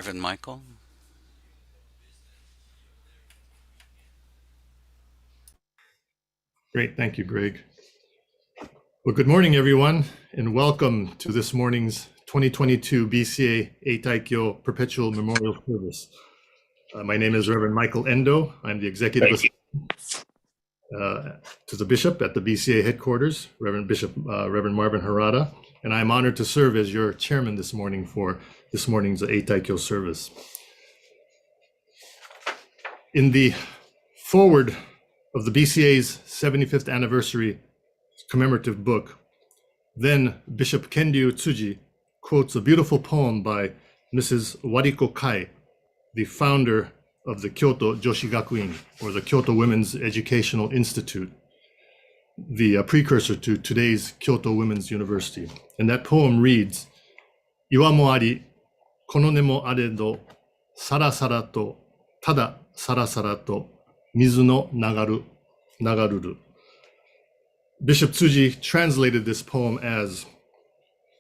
Reverend Michael? Great, thank you, Greg. Well, good morning, everyone, and welcome to this morning's 2022 Bca Eitaikyo Perpetual Memorial Service. My name is Reverend Michael Endo. I'm the executive assistant to the bishop at the Bca headquarters, Reverend Marvin Harada, and I'm honored to serve as your chairman this morning for this morning's Eitaikyo service. In the foreword of the BCA's 75th anniversary commemorative book, then Bishop Kenji Akahoshi quotes a beautiful poem by Mrs. Wariko Kai, the founder of the Kyoto Joshi Gakuin, or the Kyoto Women's Educational Institute, the precursor to today's Kyoto Women's University. And that poem reads, Iwa mo ari, kono ne mo aredo, sarasara to, tada sarasara to, mizu no nagaruru. Bishop Tsuji translated this poem as,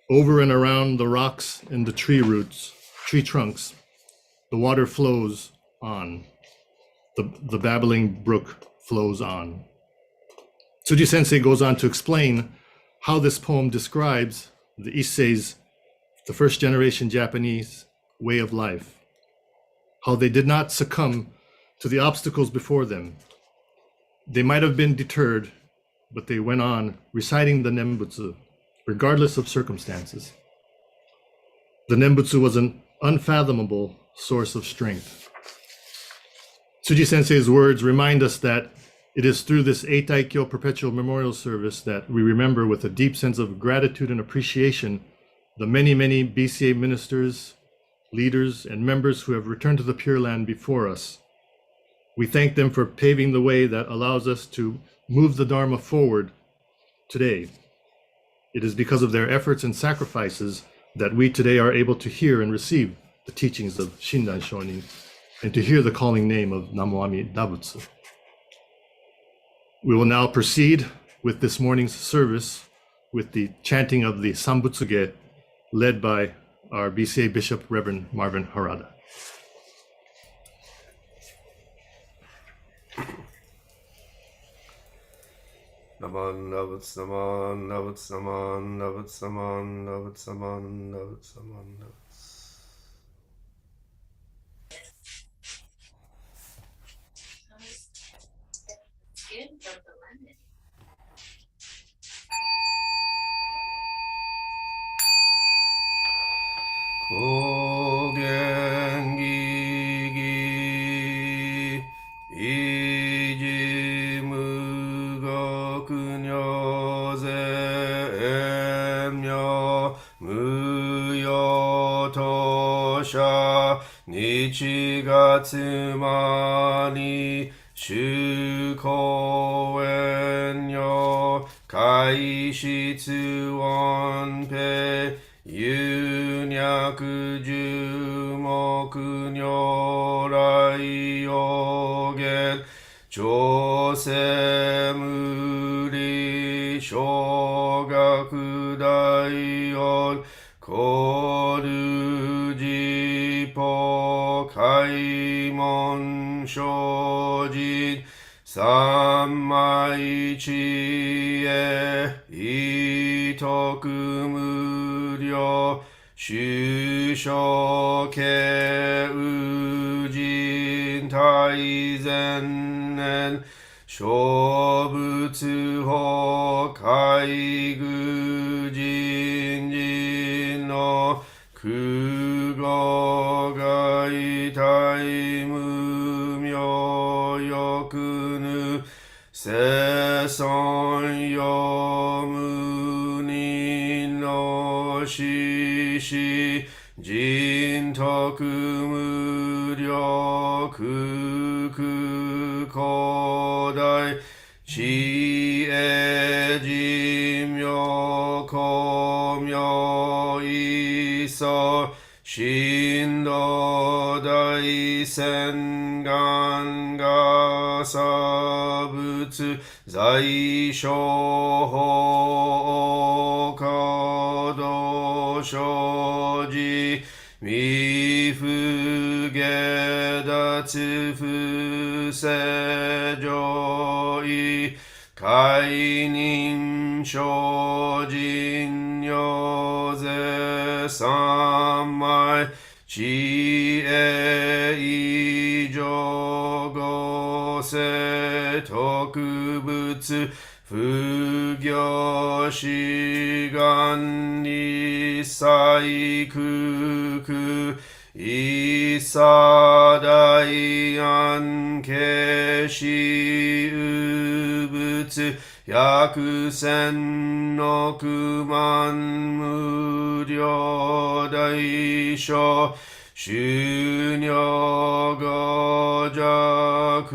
over and around the rocks and the tree trunks, the water flows on, the babbling brook flows on. Tsuji Sensei goes on to explain how this poem describes the Issei's, the first generation Japanese way of life, how they did not succumb to the obstacles before them. They might have been deterred, but they went on reciting the Nimbutsu, regardless of circumstances. The Nimbutsu was an unfathomable source of strength. Tsuji Sensei's words remind us that it is through this Eitaikyo Perpetual Memorial Service that we remember with a deep sense of gratitude and appreciation the many, many Bca ministers, leaders, and members who have returned to the Pure Land before us. We thank them for paving the way that allows us to move the Dharma forward today. It is because of their efforts and sacrifices that we today are able to hear and receive the teachings of Shinnan Shonin and to hear the calling name of Namoami Dabutsu. We will now proceed with this morning's service with the chanting of the Sambutsuge led by our Bca Bishop, Reverend Marvin Harada. Naman navat saman navat saman navat saman navat saman navat saman navat. 고갱기기 이지무가그녀세엠녀 무여토샤 니치가츠마니 슈코엔녀 가이시츠원페 윤야그주모그녀라이요겐 조세무리 쇼가쿠다이온 고르지포 가이몬쇼진 삼마이치에 이토쿠무려 슈쇼케 우진 타이젠넨 쇼부츠호 가이그진진노 그거가이 타이무묘요쿠누 세상요무니노시시 진토쿠무려 그거다이 지에지묘 거묘이서 신도다이 센간가사부츠 자이쇼호가도쇼지 미프 脱不正上位解任精進尿税三昧知恵異常合成特物不行志願理細空空一茶大安慶死有物百千億万無量大小収入五弱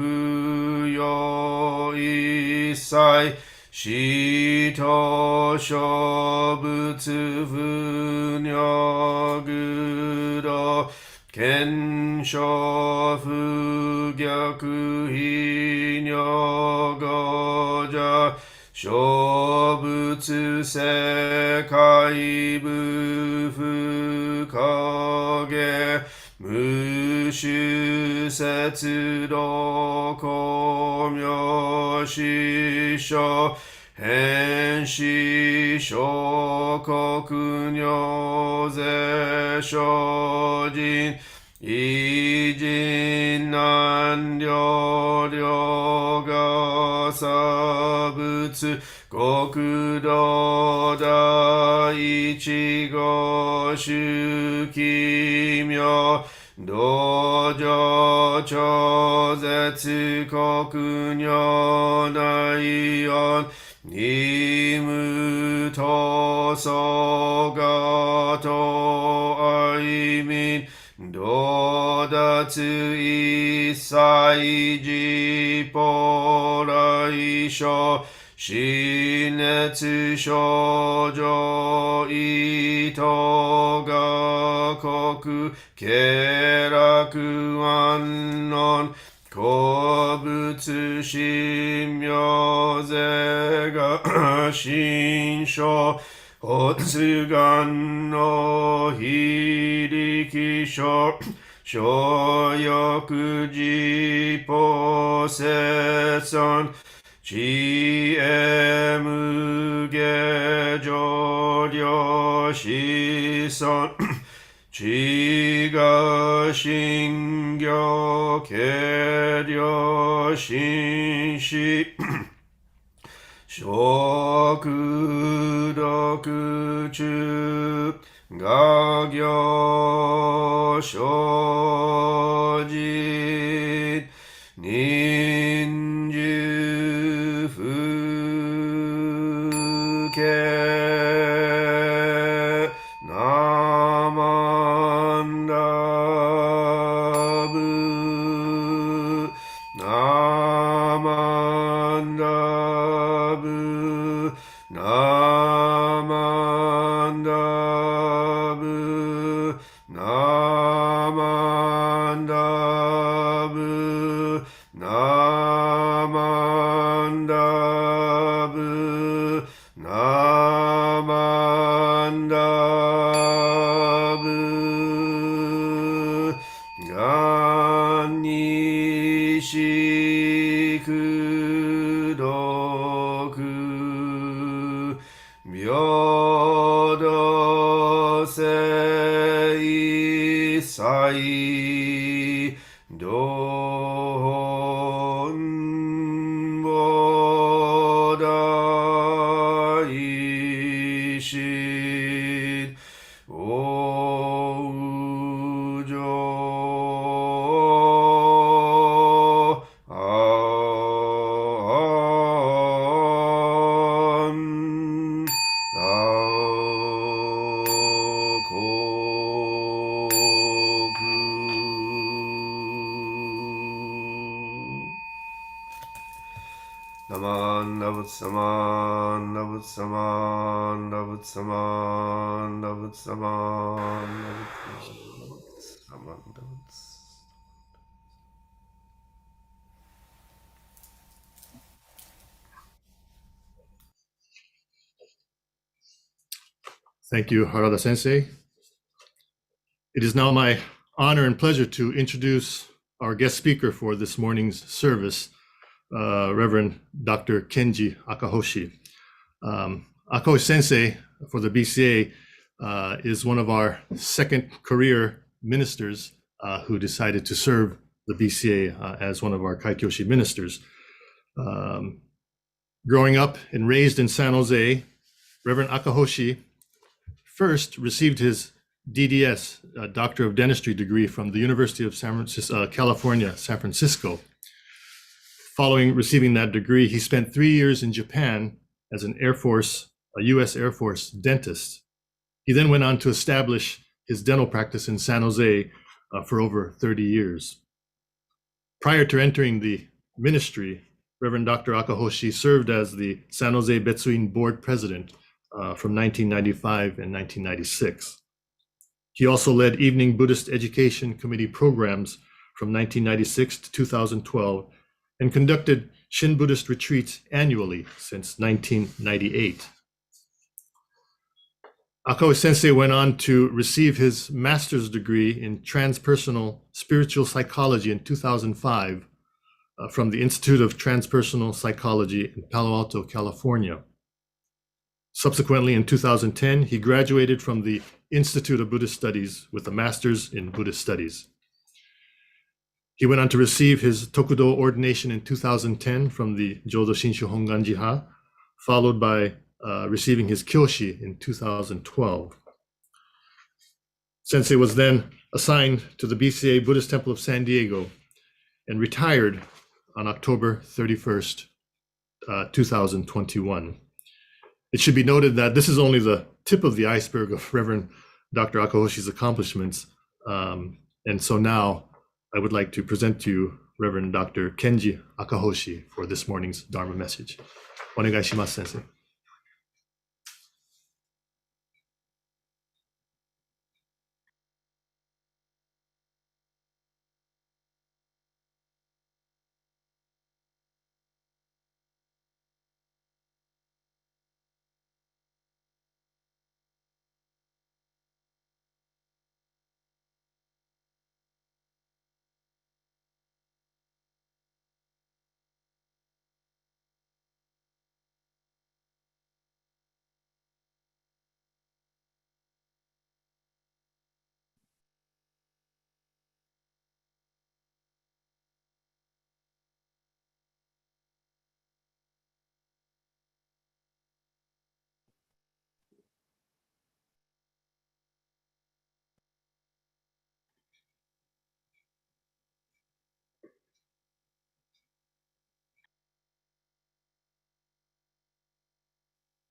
用一切死と小物不尿愚道検証不逆非尿五弱小物世界部不影無種節道光明師匠変死小国尿税精進偉人難量量が差物国土第一号周奇妙道場超絶国尿内音任務闘争がと愛民道脱一切自法来所心熱症状意図が国経絡安穏好物神妙税が心象発願の非力症小欲自法生産知恵無下上量子孫知が心行軽量心死食毒中画行生じ忍術不敬ナマンダブナマンダブナマンダブナマンダブナマンダブナマンダブがんにしくどく平等性一切どんぼ大師おうじょあんあこナマンダブツサマンダブツサマンダブツサマンダブツサマンダブツサマンダブツ Thank you, Harada Sensei. It is now my honor and pleasure to introduce our guest speaker for this morning's service, Reverend Dr. Kenji Akahoshi. Akahoshi Sensei for the BCA is one of our second career ministers who decided to serve the BCA as one of our Kaikyoshi ministers. Growing up and raised in San Jose, Reverend Akahoshi first received his DDS, Doctor of Dentistry degree from the University of California, San Francisco. Following receiving that degree, he spent 3 years in Japan as a U.S. Air Force dentist. He then went on to establish his dental practice in San Jose for over 30 years. Prior to entering the ministry, Reverend Dr. Akahoshi served as the San Jose Betsuin Board President from 1995 and 1996. He also led Evening Buddhist Education Committee programs from 1996 to 2012 and conducted Shin Buddhist retreats annually since 1998. Akahoshi Sensei went on to receive his master's degree in transpersonal spiritual psychology in 2005 from the Institute of Transpersonal Psychology in Palo Alto, California. Subsequently, in 2010, he graduated from the Institute of Buddhist Studies with a master's in Buddhist Studies. He went on to receive his Tokudo ordination in 2010 from the Jodo Shinshu Hongan Jiha, followed by receiving his Kyoshi in 2012. Sensei was then assigned to the BCA Buddhist Temple of San Diego and retired on October 31st, 2021. It should be noted that this is only the tip of the iceberg of Reverend Dr. Akahoshi's accomplishments. And so now I would like to present to you Reverend Dr. Kenji Akahoshi for this morning's Dharma message. Onegai shimasu, Sensei.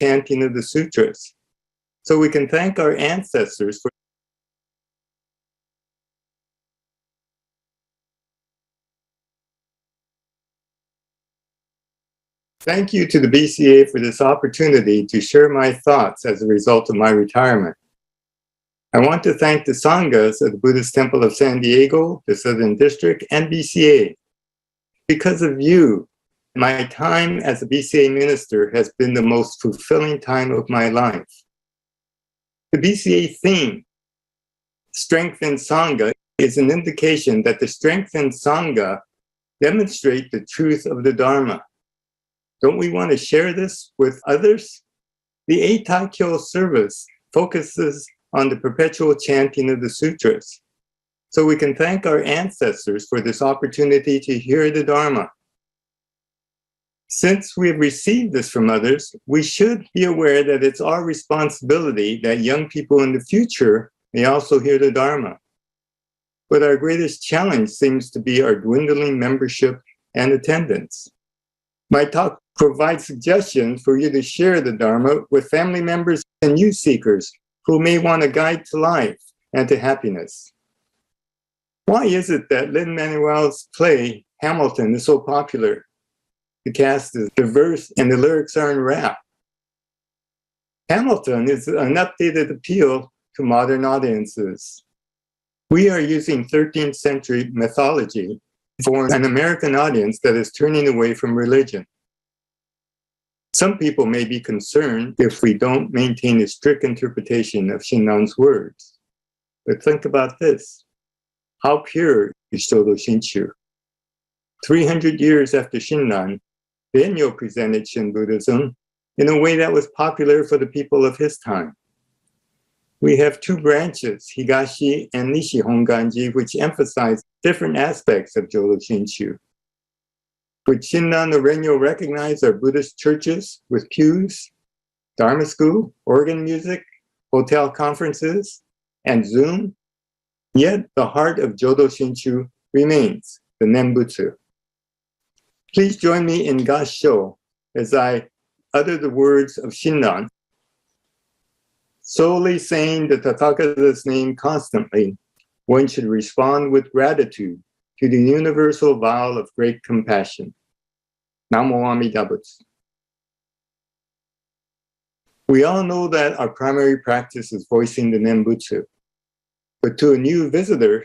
Chanting of the sutras, so we can thank our ancestors for Thank you to the BCA for this opportunity to share my thoughts as a result of my retirement. I want to thank the Sanghas of the Buddhist Temple of San Diego, the Southern District, and BCA. Because of you, my time as a BCA minister has been the most fulfilling time of my life. The BCA theme, Strengthen Sangha, is an indication that the strengthened Sangha demonstrate the truth of the Dharma. Don't we want to share this with others? The Eitaikyo service focuses on the perpetual chanting of the sutras, so we can thank our ancestors for this opportunity to hear the Dharma. Since we have received this from others, we should be aware that it's our responsibility that young people in the future may also hear the Dharma. But our greatest challenge seems to be our dwindling membership and attendance. My talk provides suggestions for you to share the Dharma with family members and youth seekers who may want a guide to life and to happiness. Why is it that Lin-Manuel's play, Hamilton, is so popular? The cast is diverse and the lyrics are in rap. Hamilton is an updated appeal to modern audiences. We are using 13th century mythology for an American audience that is turning away from religion. Some people may be concerned if we don't maintain a strict interpretation of Shinnan's words. But think about this. How pure is Jodo Shinshu? 300 years after Shinnan, Benyo presented Shin Buddhism in a way that was popular for the people of his time. We have two branches, Higashi and Nishi Honganji, which emphasize different aspects of Jodo Shinshu. Which Shinnan or Renyo recognize are Buddhist churches with pews, Dharma school, organ music, hotel conferences, and Zoom. Yet the heart of Jodo Shinshu remains, the Nimbutsu. Please join me in Gassho as I utter the words of Shinnan. Solely saying the Tathagata's name constantly, one should respond with gratitude to the universal vow of great compassion. Namo Amida Butsu. We all know that our primary practice is voicing the Nimbutsu. But to a new visitor,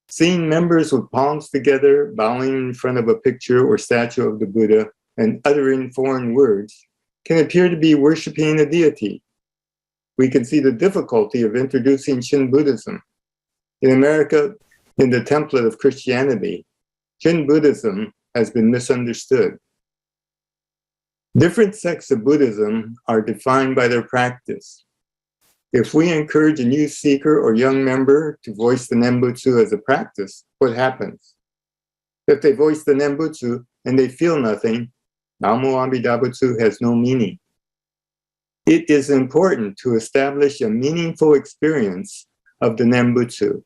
seeing members with palms together, bowing in front of a picture or statue of the Buddha and uttering foreign words can appear to be worshiping a deity. We can see the difficulty of introducing Shin Buddhism. In America, in the template of Christianity, Shin Buddhism has been misunderstood. Different sects of Buddhism are defined by their practice. If we encourage a new seeker or young member to voice the Nimbutsu as a practice, what happens? If they voice the Nimbutsu and they feel nothing, Namo Amida Butsu has no meaning. It is important to establish a meaningful experience of the Nimbutsu.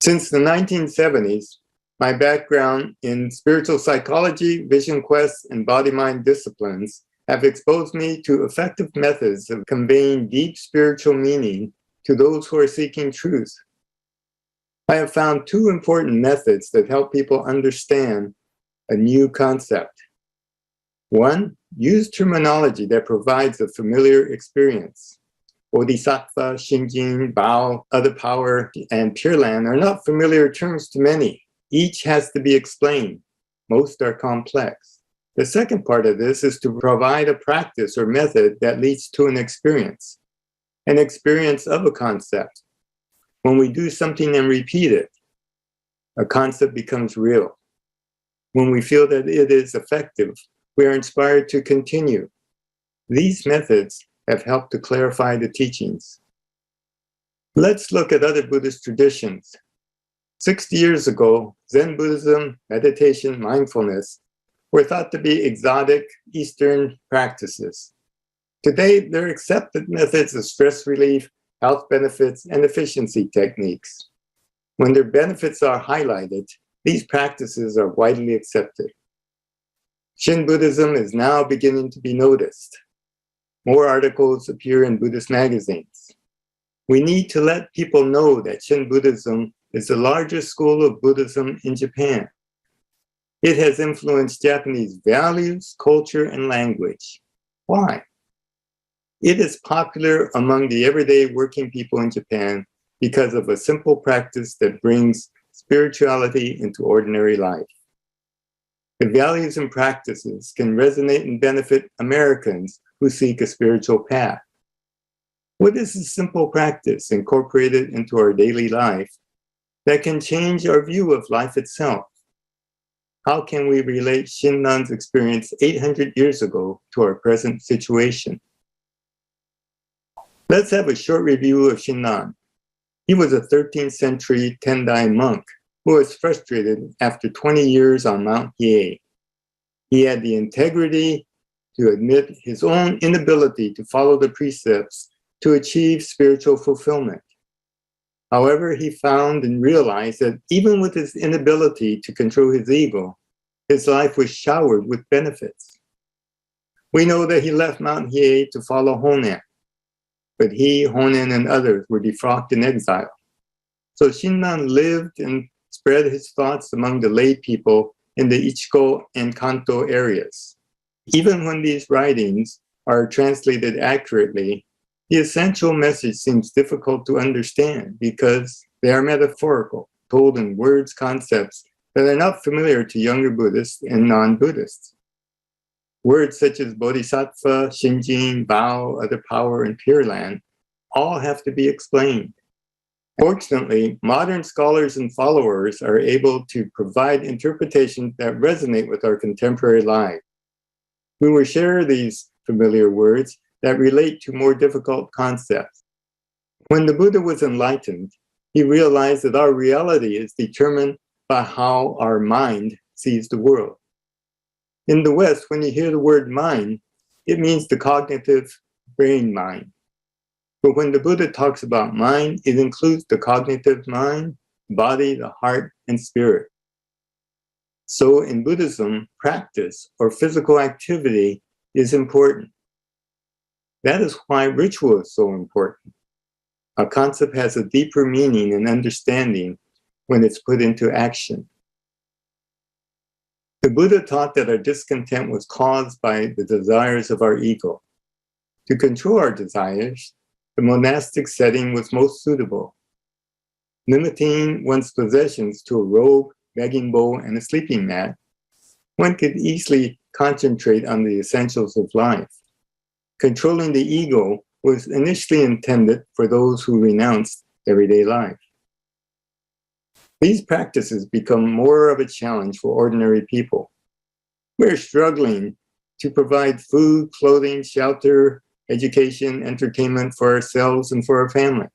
Since the 1970s, my background in spiritual psychology, vision quests, and body-mind disciplines have exposed me to effective methods of conveying deep spiritual meaning to those who are seeking truth. I have found two important methods that help people understand a new concept. One, use terminology that provides a familiar experience. Bodhisattva, Shinjin, Bao, other power, and Pure Land are not familiar terms to many. Each has to be explained. Most are complex. The second part of this is to provide a practice or method that leads to an experience of a concept. When we do something and repeat it, a concept becomes real. When we feel that it is effective, we are inspired to continue. These methods have helped to clarify the teachings. Let's look at other Buddhist traditions. 60 years ago, Zen Buddhism, meditation, mindfulness were thought to be exotic Eastern practices. Today, they're accepted methods of stress relief, health benefits, and efficiency techniques. When their benefits are highlighted, these practices are widely accepted. Shin Buddhism is now beginning to be noticed. More articles appear in Buddhist magazines. We need to let people know that Shin Buddhism is the largest school of Buddhism in Japan. It has influenced Japanese values, culture, and language. Why? It is popular among the everyday working people in Japan because of a simple practice that brings spirituality into ordinary life. The values and practices can resonate and benefit Americans who seek a spiritual path. What is a simple practice incorporated into our daily life that can change our view of life itself? How can we relate Shinnan's experience 800 years ago to our present situation? Let's have a short review of Shinnan. He was a 13th century Tendai monk who was frustrated after 20 years on Mount Hiei. He had the integrity to admit his own inability to follow the precepts to achieve spiritual fulfillment. However, he found and realized that even with his inability to control his ego, his life was showered with benefits. We know that he left Mount Hiei to follow Honen, but he, Honen, and others were defrocked in exile. So Shinnan lived and spread his thoughts among the lay people in the Ichiko and Kanto areas. Even when these writings are translated accurately, the essential message seems difficult to understand because they are metaphorical, told in words, concepts that are not familiar to younger Buddhists and non-Buddhists. Words such as Bodhisattva, Shinjin, Bao, other power, and Pure Land all have to be explained. Fortunately, modern scholars and followers are able to provide interpretations that resonate with our contemporary lives. We will share these familiar words that relate to more difficult concepts. When the Buddha was enlightened, he realized that our reality is determined by how our mind sees the world. In the West, when you hear the word mind, it means the cognitive brain mind. But when the Buddha talks about mind, it includes the cognitive mind, body, the heart, and spirit. So in Buddhism, practice or physical activity is important. That is why ritual is so important. A concept has a deeper meaning and understanding when it's put into action. The Buddha taught that our discontent was caused by the desires of our ego. To control our desires, the monastic setting was most suitable. Limiting one's possessions to a robe, begging bowl, and a sleeping mat, one could easily concentrate on the essentials of life. Controlling the ego was initially intended for those who renounced everyday life. These practices become more of a challenge for ordinary people. We're struggling to provide food, clothing, shelter, education, entertainment for ourselves and for our family.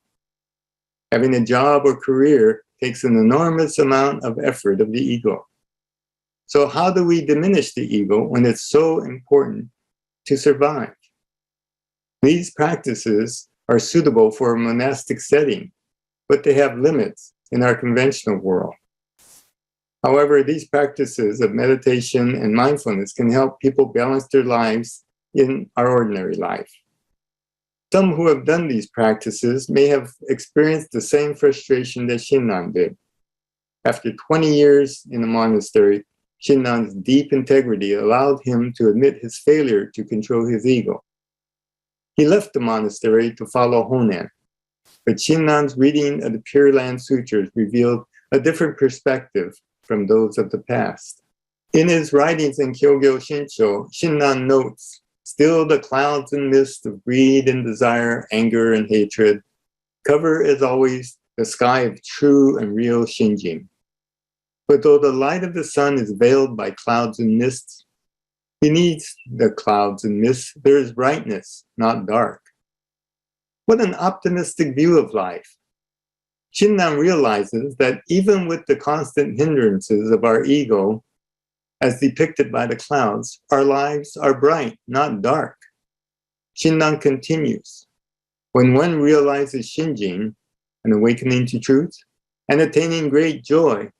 Having a job or career takes an enormous amount of effort of the ego. So how do we diminish the ego when it's so important to survive? These practices are suitable for a monastic setting, but they have limits in our conventional world. However, these practices of meditation and mindfulness can help people balance their lives in our ordinary life. Some who have done these practices may have experienced the same frustration that Shinnan did. After 20 years in the monastery, Shinnan's deep integrity allowed him to admit his failure to control his ego. He left the monastery to follow Honen, but Shinnan's reading of the Pure Land Sutras revealed a different perspective from those of the past. In his writings in Kyogyo Shinsho, Shinnan notes, "Still the clouds and mists of greed and desire, anger and hatred, cover as always the sky of true and real Shinjin. But though the light of the sun is veiled by clouds and mists, beneath the clouds and mists there is brightness, not dark." What an optimistic view of life. Shinnan realizes that even with the constant hindrances of our ego, as depicted by the clouds, our lives are bright, not dark. Shinnan continues, "When one realizes Shinjin, an awakening to truth, and attaining great joy,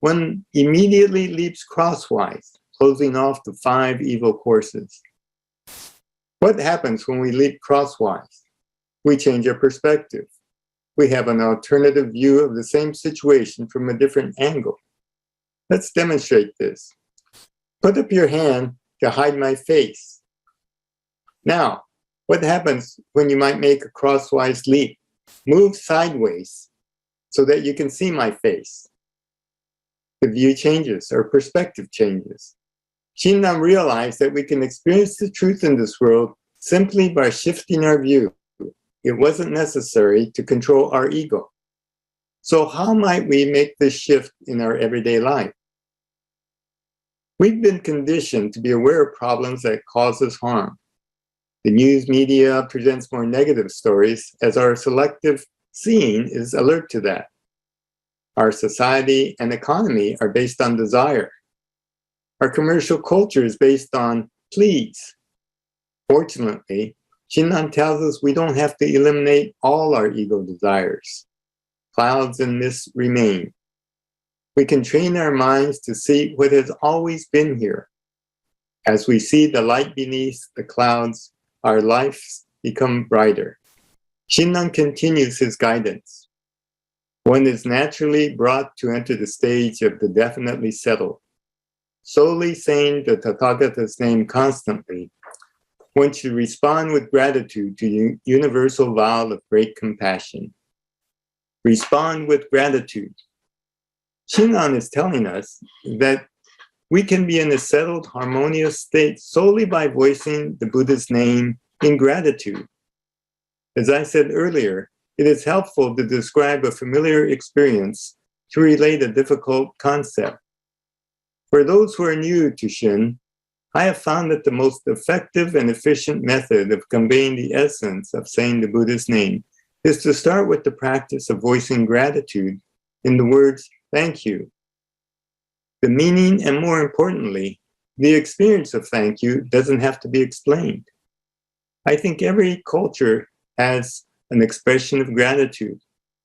one immediately leaps crosswise, closing off the 5 evil courses." What happens when we leap crosswise? We change our perspective. We have an alternative view of the same situation from a different angle. Let's demonstrate this. Put up your hand to hide my face. Now, what happens when you might make a crosswise leap? Move sideways so that you can see my face. The view changes, or perspective changes. Shinnan realized that we can experience the truth in this world simply by shifting our view. It wasn't necessary to control our ego. So how might we make this shift in our everyday life? We've been conditioned to be aware of problems that cause us harm. The news media presents more negative stories as our selective seeing is alert to that. Our society and economy are based on desire. Our commercial culture is based on please. Fortunately, Shinnan tells us we don't have to eliminate all our ego desires. Clouds and mists remain. We can train our minds to see what has always been here. As we see the light beneath the clouds, our lives become brighter. Shinnan continues his guidance. One is naturally brought to enter the stage of the definitely settled. Solely saying the Tathagata's name constantly, one should respond with gratitude to the universal vow of great compassion. Respond with gratitude. Shinnan is telling us that we can be in a settled, harmonious state solely by voicing the Buddha's name in gratitude. As I said earlier, it is helpful to describe a familiar experience to relate a difficult concept. For those who are new to Shin, I have found that the most effective and efficient method of conveying the essence of saying the Buddha's name is to start with the practice of voicing gratitude in the words, thank you. The meaning, and more importantly, the experience of thank you doesn't have to be explained. I think every culture has an expression of gratitude.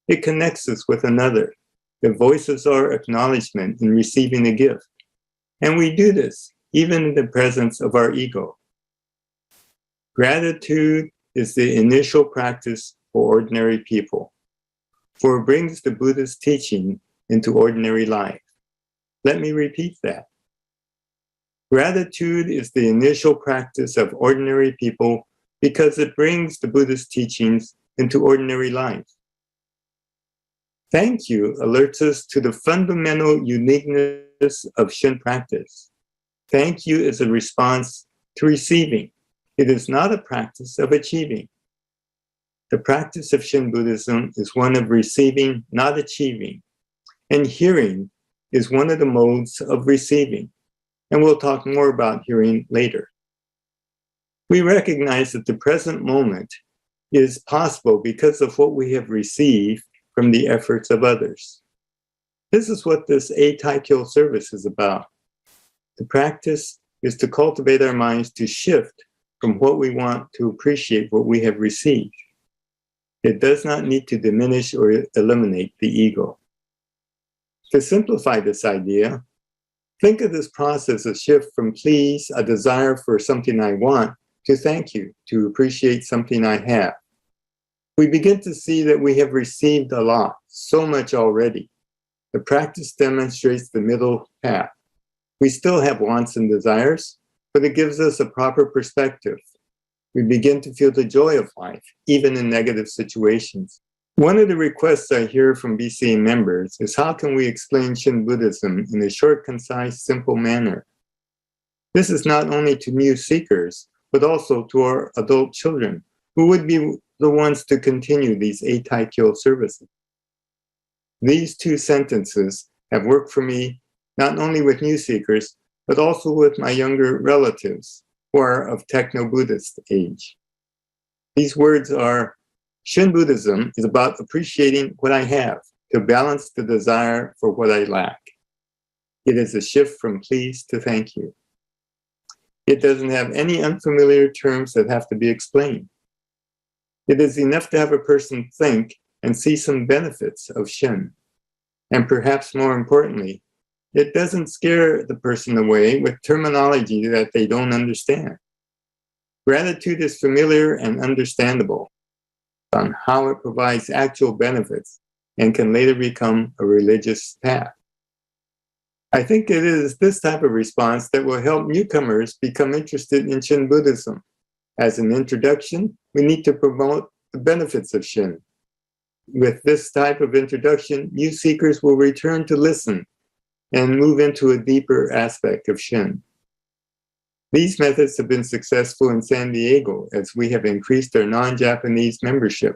It connects us with another. It voices our acknowledgement in receiving a gift. And we do this even in the presence of our ego. Gratitude is the initial practice for ordinary people, for it brings the Buddha's teaching into ordinary life. Let me repeat that. Gratitude is the initial practice of ordinary people because it brings the Buddha's teachings into ordinary life. Thank you alerts us to the fundamental uniqueness of Shin practice. Thank you is a response to receiving. It is not a practice of achieving. The practice of Shin Buddhism is one of receiving, not achieving. And hearing is one of the modes of receiving. And we'll talk more about hearing later. We recognize that the present moment is possible because of what we have received from the efforts of others. This is what this Eitaikyo service is about. The practice is to cultivate our minds to shift from what we want to appreciate what we have received. It does not need to diminish or eliminate the ego. To simplify this idea, think of this process as shift from please, a desire for something I want, to thank you, to appreciate something I have. We begin to see that we have received a lot, so much already. The practice demonstrates the middle path. We still have wants and desires, but it gives us a proper perspective. We begin to feel the joy of life, even in negative situations. One of the requests I hear from Bca members is how can we explain Shin Buddhism in a short, concise, simple manner? This is not only to new seekers, but also to our adult children, who would be the ones to continue these Eitaikyo services. These two sentences have worked for me not only with new seekers, but also with my younger relatives who are of techno-Buddhist age. These words are, Shin Buddhism is about appreciating what I have to balance the desire for what I lack. It is a shift from please to thank you. It doesn't have any unfamiliar terms that have to be explained. It is enough to have a person think and see some benefits of Shin. And perhaps more importantly, it doesn't scare the person away with terminology that they don't understand. Gratitude is familiar and understandable on how it provides actual benefits and can later become a religious path. I think it is this type of response that will help newcomers become interested in Shin Buddhism. As an introduction, we need to promote the benefits of Shin. With this type of introduction, new seekers will return to listen and move into a deeper aspect of Shin. These methods have been successful in San Diego as we have increased our non-Japanese membership.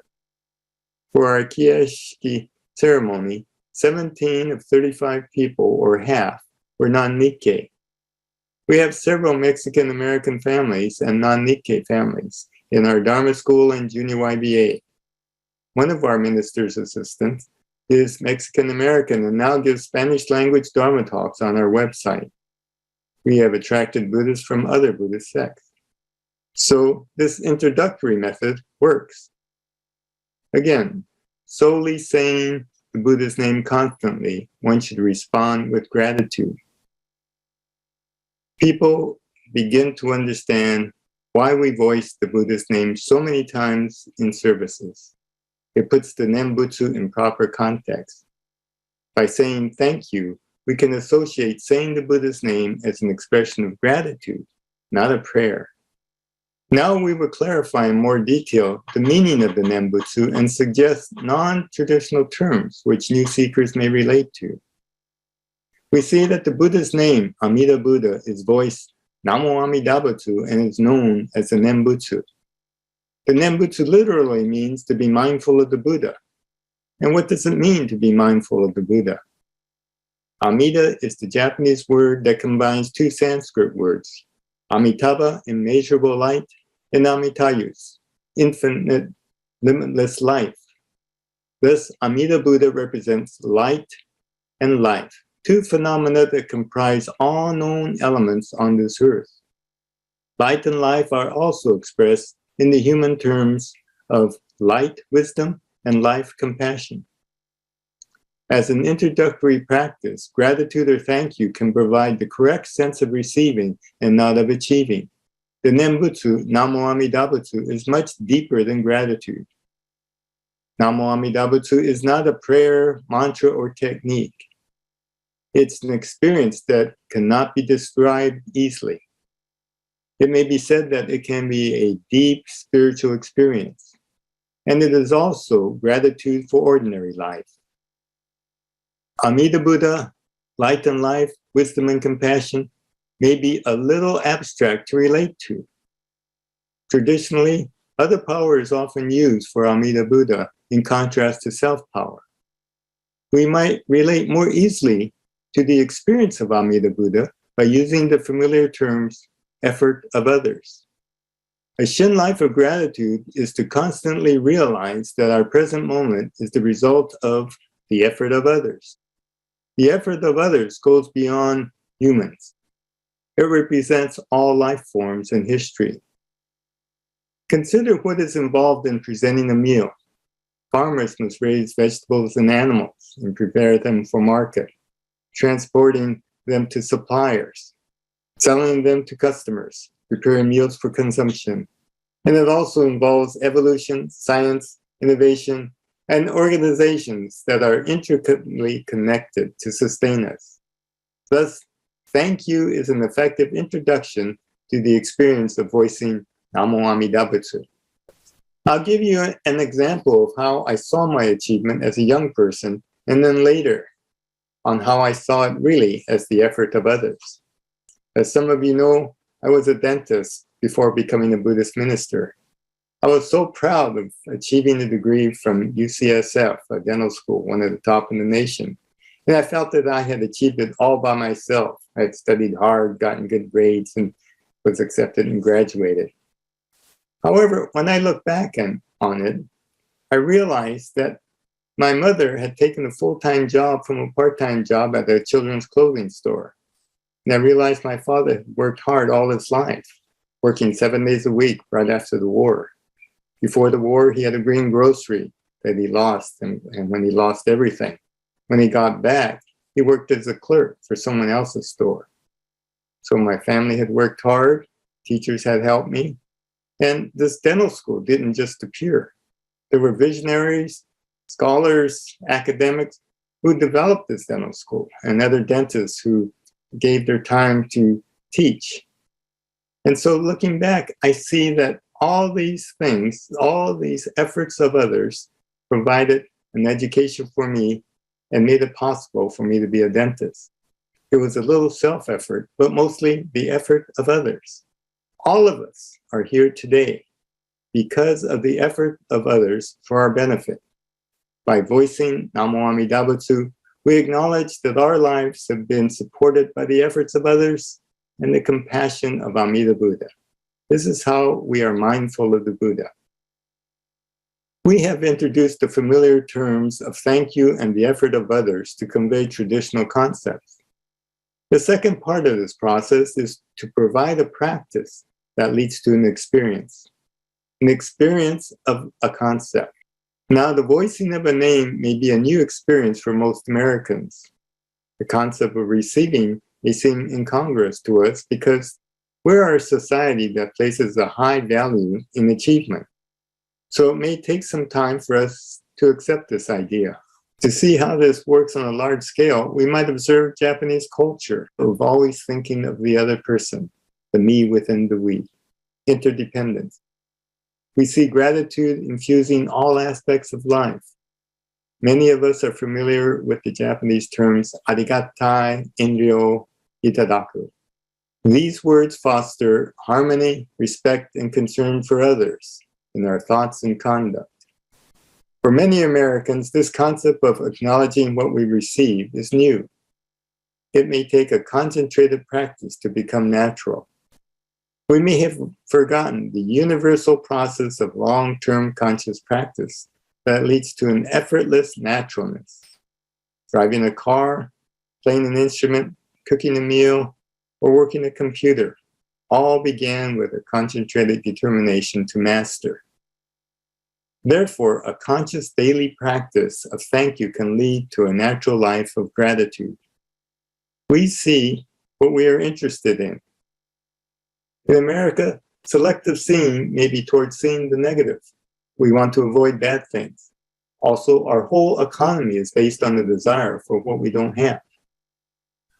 For our Kiyashiki ceremony, 17 of 35 people, or half, were non-Nikkei. We have several Mexican-American families and non-Nikkei families in our Dharma school and junior YBA. One of our minister's assistants is Mexican-American and now gives Spanish language Dharma talks on our website. We have attracted Buddhists from other Buddhist sects. So this introductory method works. Again, solely saying the Buddha's name constantly, one should respond with gratitude. People begin to understand why we voice the Buddha's name so many times in services. It puts the Nimbutsu in proper context. By saying thank you, we can associate saying the Buddha's name as an expression of gratitude, not a prayer. Now we will clarify in more detail the meaning of the Nimbutsu and suggest non-traditional terms which new seekers may relate to. We see that the Buddha's name, Amida Buddha, is voiced Namo Amida Butsu and is known as the Nimbutsu. The Nimbutsu literally means to be mindful of the Buddha. And what does it mean to be mindful of the Buddha? Amida is the Japanese word that combines two Sanskrit words, Amitabha, immeasurable light, and Amitayus, infinite, limitless life. Thus, Amida Buddha represents light and life, two phenomena that comprise all known elements on this earth. Light and life are also expressed in the human terms of light, wisdom, and life, compassion. As an introductory practice, gratitude or thank you can provide the correct sense of receiving and not of achieving. The Nimbutsu, Namo Amida Butsu, is much deeper than gratitude. Namo Amida Butsu is not a prayer, mantra, or technique. It's an experience that cannot be described easily. It may be said that it can be a deep spiritual experience, and it is also gratitude for ordinary life. Amida Buddha, light and life, wisdom and compassion, may be a little abstract to relate to. Traditionally, other power is often used for Amida Buddha in contrast to self-power. We might relate more easily to the experience of Amida Buddha by using the familiar terms effort of others. A Shin life of gratitude is to constantly realize that our present moment is the result of the effort of others. The effort of others goes beyond humans. It represents all life forms in history. Consider what is involved in presenting a meal. Farmers must raise vegetables and animals and prepare them for market, transporting them to suppliers, selling them to customers, preparing meals for consumption. And it also involves evolution, science, innovation, and organizations that are intricately connected to sustain us. Thus, thank you is an effective introduction to the experience of voicing Namo Amida Butsu. I'll give you an example of how I saw my achievement as a young person, and then later on how I saw it really as the effort of others. As some of you know, I was a dentist before becoming a Buddhist minister. I was so proud of achieving a degree from UCSF, a dental school, one of the top in the nation. And I felt that I had achieved it all by myself. I had studied hard, gotten good grades, and was accepted and graduated. However, when I look back on it, I realized that my mother had taken a full-time job from a part-time job at a children's clothing store. And I realized my father had worked hard all his life, working 7 days a week right after the war. Before the war, he had a greengrocery that he lost, and when he lost everything. When he got back, he worked as a clerk for someone else's store. So my family had worked hard, teachers had helped me, and this dental school didn't just appear. There were visionaries, scholars, academics who developed this dental school, and other dentists who gave their time to teach. And so looking back, I see that all these things, all these efforts of others provided an education for me and made it possible for me to be a dentist. It was a little self-effort, but mostly the effort of others. All of us are here today because of the effort of others for our benefit. By voicing Namo Amida Butsu, we acknowledge that our lives have been supported by the efforts of others and the compassion of Amida Buddha. This is how we are mindful of the Buddha. We have introduced the familiar terms of thank you and the effort of others to convey traditional concepts. The second part of this process is to provide a practice that leads to an experience of a concept. Now, the voicing of a name may be a new experience for most Americans. The concept of receiving may seem incongruous to us because we're a society that places a high value in achievement. So it may take some time for us to accept this idea. To see how this works on a large scale, we might observe Japanese culture of always thinking of the other person, the me within the we, interdependence. We see gratitude infusing all aspects of life. Many of us are familiar with the Japanese terms arigatai, enryo, itadaku. These words foster harmony, respect, and concern for others. in our thoughts and conduct. For many Americans, this concept of acknowledging what we receive is new. It may take a concentrated practice to become natural. We may have forgotten the universal process of long-term conscious practice that leads to an effortless naturalness. Driving a car, playing an instrument, cooking a meal, or working a computer all began with a concentrated determination to master. Therefore, a conscious daily practice of thank you can lead to a natural life of gratitude. We see what we are interested in. In America, selective seeing may be towards seeing the negative. We want to avoid bad things. Also, our whole economy is based on the desire for what we don't have.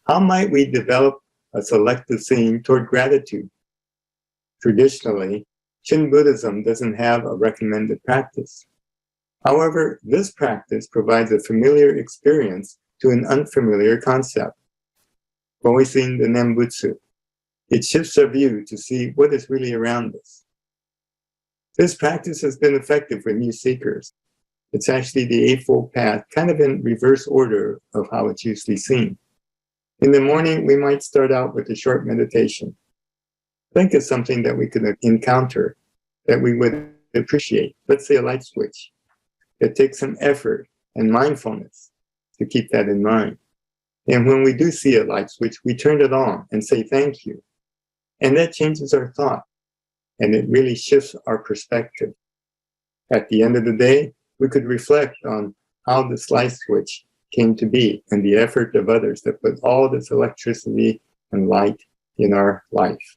How might we develop a selective seeing toward gratitude? Traditionally, Shin Buddhism doesn't have a recommended practice. However, this practice provides a familiar experience to an unfamiliar concept. Voicing the Nimbutsu, it shifts our view to see what is really around us. This practice has been effective for new seekers. It's actually the Eightfold Path, kind of in reverse order of how it's usually seen. In the morning, we might start out with a short meditation. Think of something that we could encounter that we would appreciate. Let's say a light switch. It takes some effort and mindfulness to keep that in mind. And when we do see a light switch, we turn it on and say thank you. And that changes our thought. And it really shifts our perspective. At the end of the day, we could reflect on how this light switch came to be and the effort of others that put all this electricity and light in our life.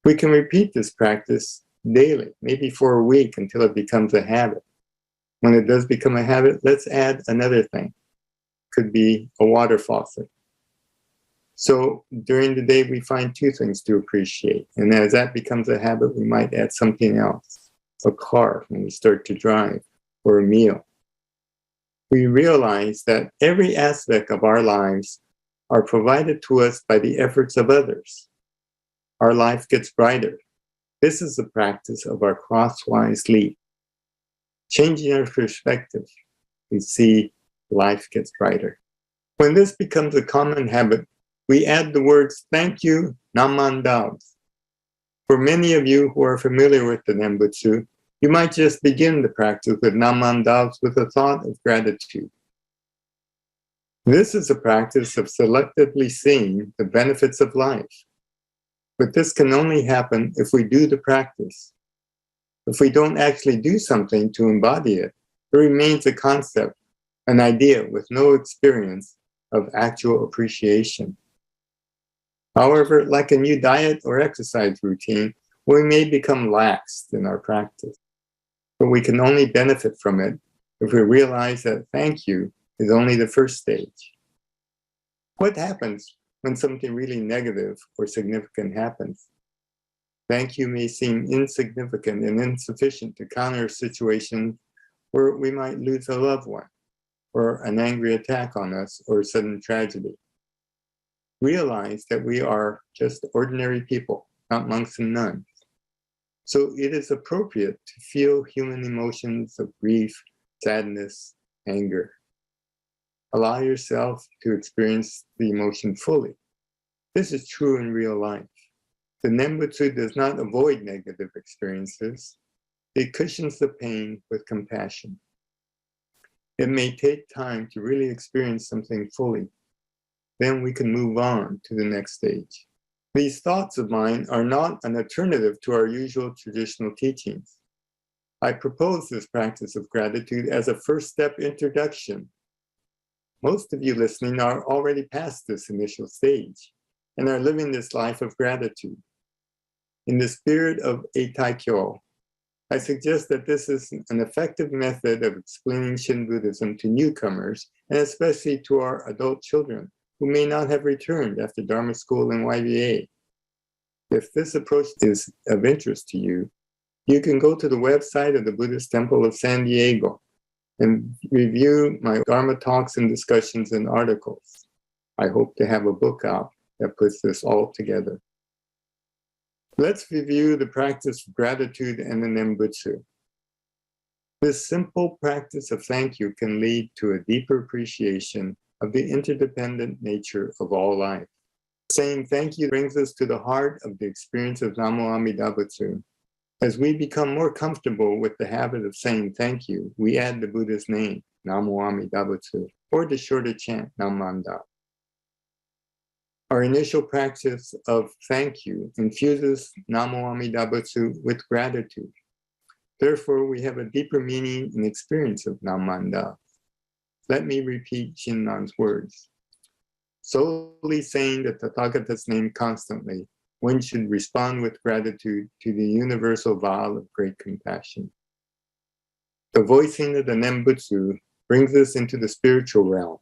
We can repeat this practice daily, maybe for a week until it becomes a habit. When it does become a habit, let's add another thing. Could be a water faucet. So during the day, we find two things to appreciate. And as that becomes a habit, we might add something else. A car when we start to drive, or a meal. We realize that every aspect of our lives are provided to us by the efforts of others. Our life gets brighter. This is the practice of our crosswise leap. Changing our perspective, we see life gets brighter. When this becomes a common habit, we add the words thank you, Naman Daos. For many of you who are familiar with the Nimbutsu, you might just begin the practice with Naman Daos with a thought of gratitude. This is a practice of selectively seeing the benefits of life. But this can only happen if we do the practice. If we don't actually do something to embody it, it remains a concept, an idea with no experience of actual appreciation. However, like a new diet or exercise routine, we may become lax in our practice. But we can only benefit from it if we realize that thank you is only the first stage. What happens when something really negative or significant happens? Thank you may seem insignificant and insufficient to counter a situation where we might lose a loved one, or an angry attack on us, or a sudden tragedy. Realize that we are just ordinary people, not monks and nuns. So it is appropriate to feel human emotions of grief, sadness, anger. Allow yourself to experience the emotion fully. This is true in real life. The Nimbutsu does not avoid negative experiences. It cushions the pain with compassion. It may take time to really experience something fully. Then we can move on to the next stage. These thoughts of mine are not an alternative to our usual traditional teachings. I propose this practice of gratitude as a first step introduction. Most of you listening are already past this initial stage and are living this life of gratitude. In the spirit of Eitaikyo, I suggest that this is an effective method of explaining Shin Buddhism to newcomers, and especially to our adult children who may not have returned after Dharma school and YBA. If this approach is of interest to you, you can go to the website of the Buddhist Temple of San Diego and review my Dharma talks and discussions and articles. I hope to have a book out that puts this all together. Let's review the practice of gratitude and the Nimbutsu. This simple practice of thank you can lead to a deeper appreciation of the interdependent nature of all life. Saying thank you brings us to the heart of the experience of Namo Amida Butsu. As we become more comfortable with the habit of saying thank you, we add the Buddha's name, Namo Amida Butsu, or the shorter chant, Namanda. Our initial practice of thank you infuses Namo Amida Butsu with gratitude. Therefore, we have a deeper meaning and experience of Namanda. Let me repeat Shinnan's words. Solely saying the Tathagata's name constantly, one should respond with gratitude to the universal vow of great compassion. The voicing of the Nimbutsu brings us into the spiritual realm.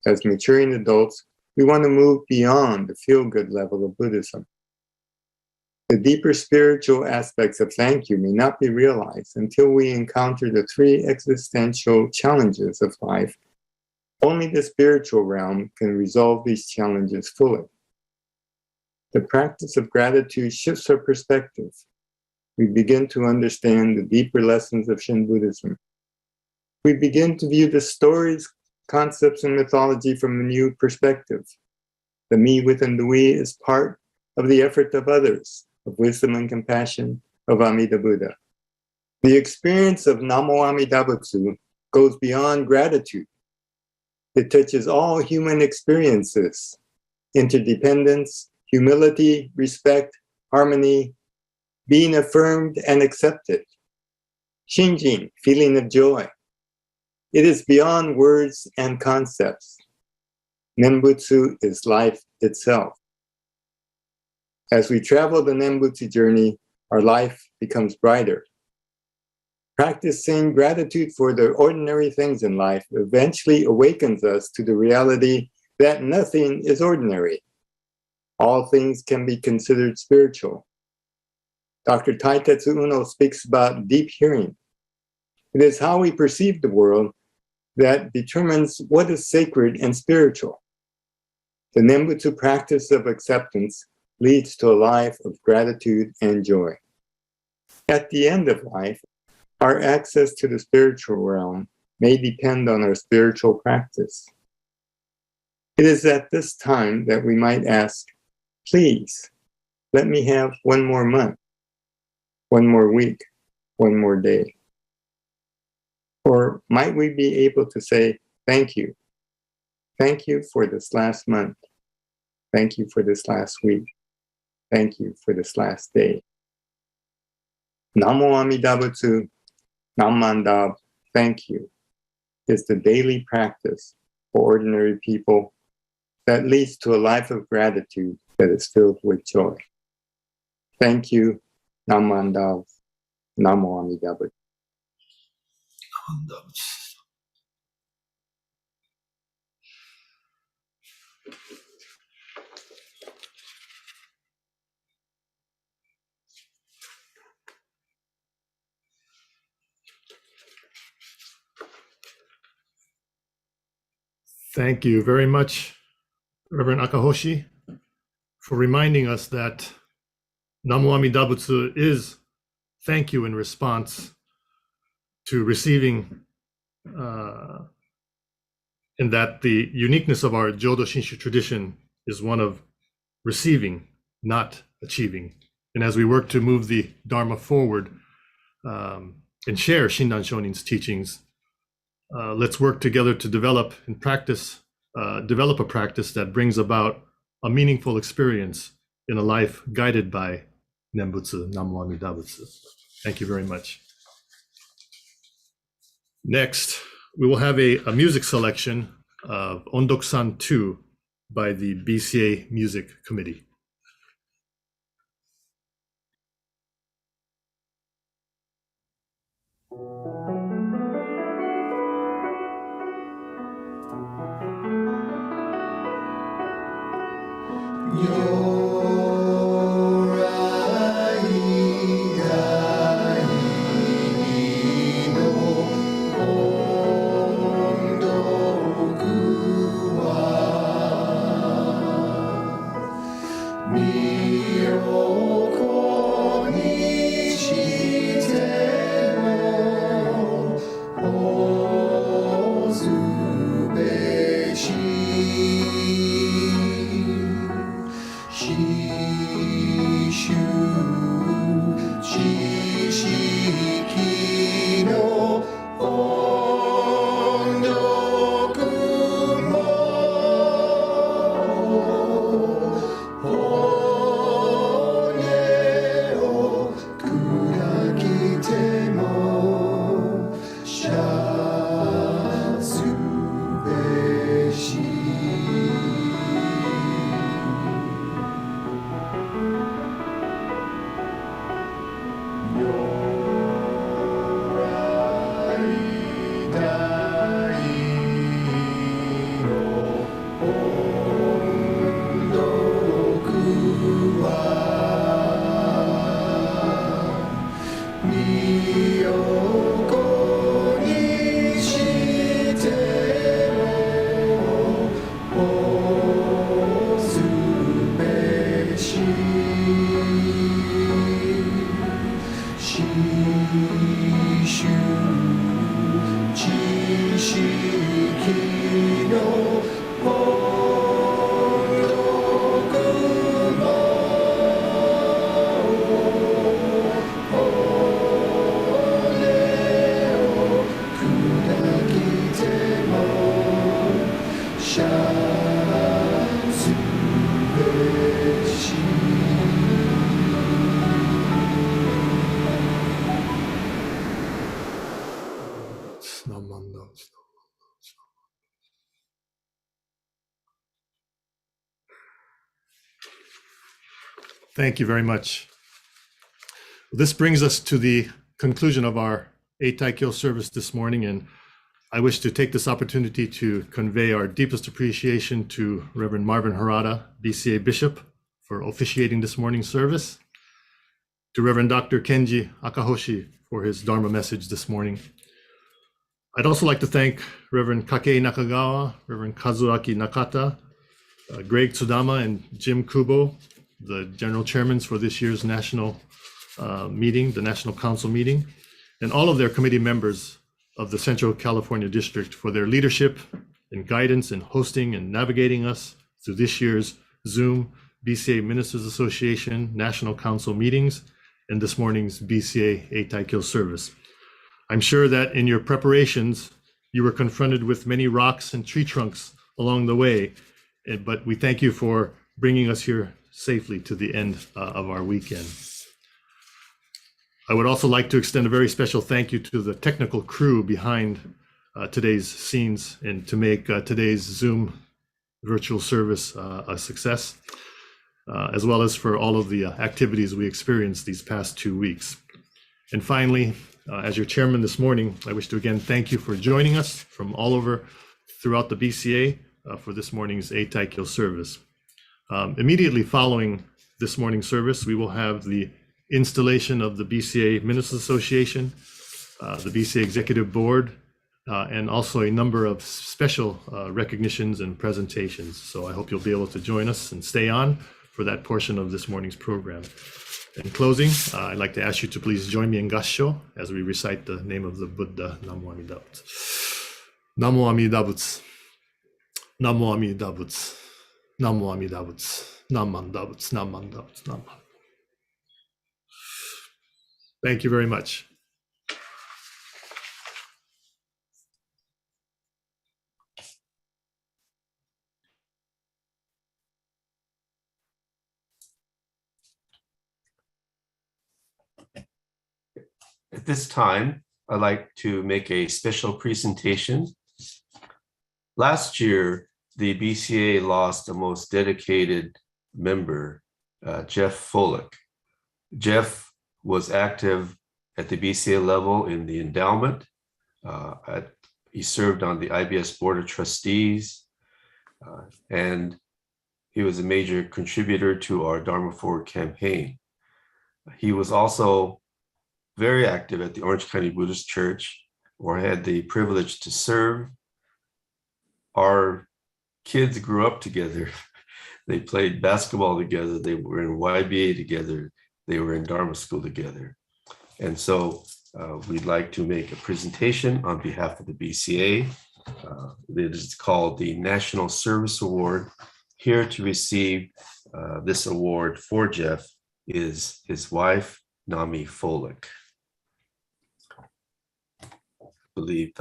As maturing adults, we want to move beyond the feel-good level of Buddhism. The deeper spiritual aspects of thank you may not be realized until we encounter the three existential challenges of life. Only the spiritual realm can resolve these challenges fully. The practice of gratitude shifts our perspective. We begin to understand the deeper lessons of Shin Buddhism. We begin to view the stories, concepts, and mythology from a new perspective. The me within the we is part of the effort of others, of wisdom and compassion, of Amida Buddha. The experience of Namo Amida Butsu goes beyond gratitude. It touches all human experiences, interdependence, humility, respect, harmony, being affirmed and accepted. Shinjin, feeling of joy. It is beyond words and concepts. Nimbutsu is life itself. As we travel the Nimbutsu journey, our life becomes brighter. Practicing gratitude for the ordinary things in life eventually awakens us to the reality that nothing is ordinary. All things can be considered spiritual. Dr. Taitetsu Uno speaks about deep hearing. It is how we perceive the world that determines what is sacred and spiritual. The Nimbutsu practice of acceptance leads to a life of gratitude and joy. At the end of life, our access to the spiritual realm may depend on our spiritual practice. It is at this time that we might ask, please, let me have one more month, one more week, one more day. Or might we be able to say, thank you. Thank you for this last month. Thank you for this last week. Thank you for this last day. Namo Amida Butsu, Namanda, thank you, is the daily practice for ordinary people that leads to a life of gratitude that is filled with joy. Thank you, Namanda, Namo Amida Butsu. Thank you very much, Reverend Akahoshi, for reminding us that Namo Amida Butsu is thank you in response to receiving, and that the uniqueness of our Jodo Shinshu tradition is one of receiving, not achieving. And as we work to move the Dharma forward and share Shinnan Shonin's teachings, let's work together to develop a practice that brings about a meaningful experience in a life guided by Nimbutsu, Namo Amida Butsu. Thank you very much. Next, we will have a music selection of Ondoku-san 2 by the Bca Music Committee. Miro Thank you very much. This brings us to the conclusion of our Eitaikyo service this morning, and I wish to take this opportunity to convey our deepest appreciation to Reverend Marvin Harada, BCA Bishop, for officiating this morning's service, to Reverend Dr. Kenji Akahoshi for his Dharma message this morning. I'd also like to thank Reverend Kake Nakagawa, Reverend Kazuaki Nakata, Greg Tsudama, and Jim Kubo, the general chairmen for this year's national meeting, the National Council meeting, and all of their committee members of the Central California District for their leadership and guidance in hosting and navigating us through this year's Zoom Bca Ministers Association National Council meetings and this morning's BCA Eitaikyo service. I'm sure that in your preparations, you were confronted with many rocks and tree trunks along the way, but we thank you for bringing us here safely to the end of our weekend. I would also like to extend a very special thank you to the technical crew behind today's scenes and to make today's Zoom virtual service a success, as well as for all of the activities we experienced these past 2 weeks. And finally, as your chairman this morning, I wish to again thank you for joining us from all over throughout the BCA for this morning's Eitaikyo service. Immediately following this morning's service, we will have the installation of the Bca Ministers Association, the Bca Executive Board, and also a number of special recognitions and presentations. So I hope you'll be able to join us and stay on for that portion of this morning's program. In closing, I'd like to ask you to please join me in Gassho as we recite the name of the Buddha, Namo Amida Butsu. Namo Amida Butsu. Namo Amida Butsu. Namo Amida Butsu. Namanda Butsu. Namanda Butsu. Namanda. Thank you very much. At this time, I'd like to make a special presentation. Last year, the BCA lost a most dedicated member, Jeff Folek. Jeff was active at the BCA level in the endowment. He served on the IBS Board of Trustees, and he was a major contributor to our Dharma Forward campaign. He was also very active at the Orange County Buddhist Church, where I had the privilege to serve. Our kids grew up together. They played basketball together. They were in YBA together. They were in Dharma school together. And so we'd like to make a presentation on behalf of the BCA. It is called the National Service Award. Here to receive this award for Jeff is his wife, Nami Folek. I believe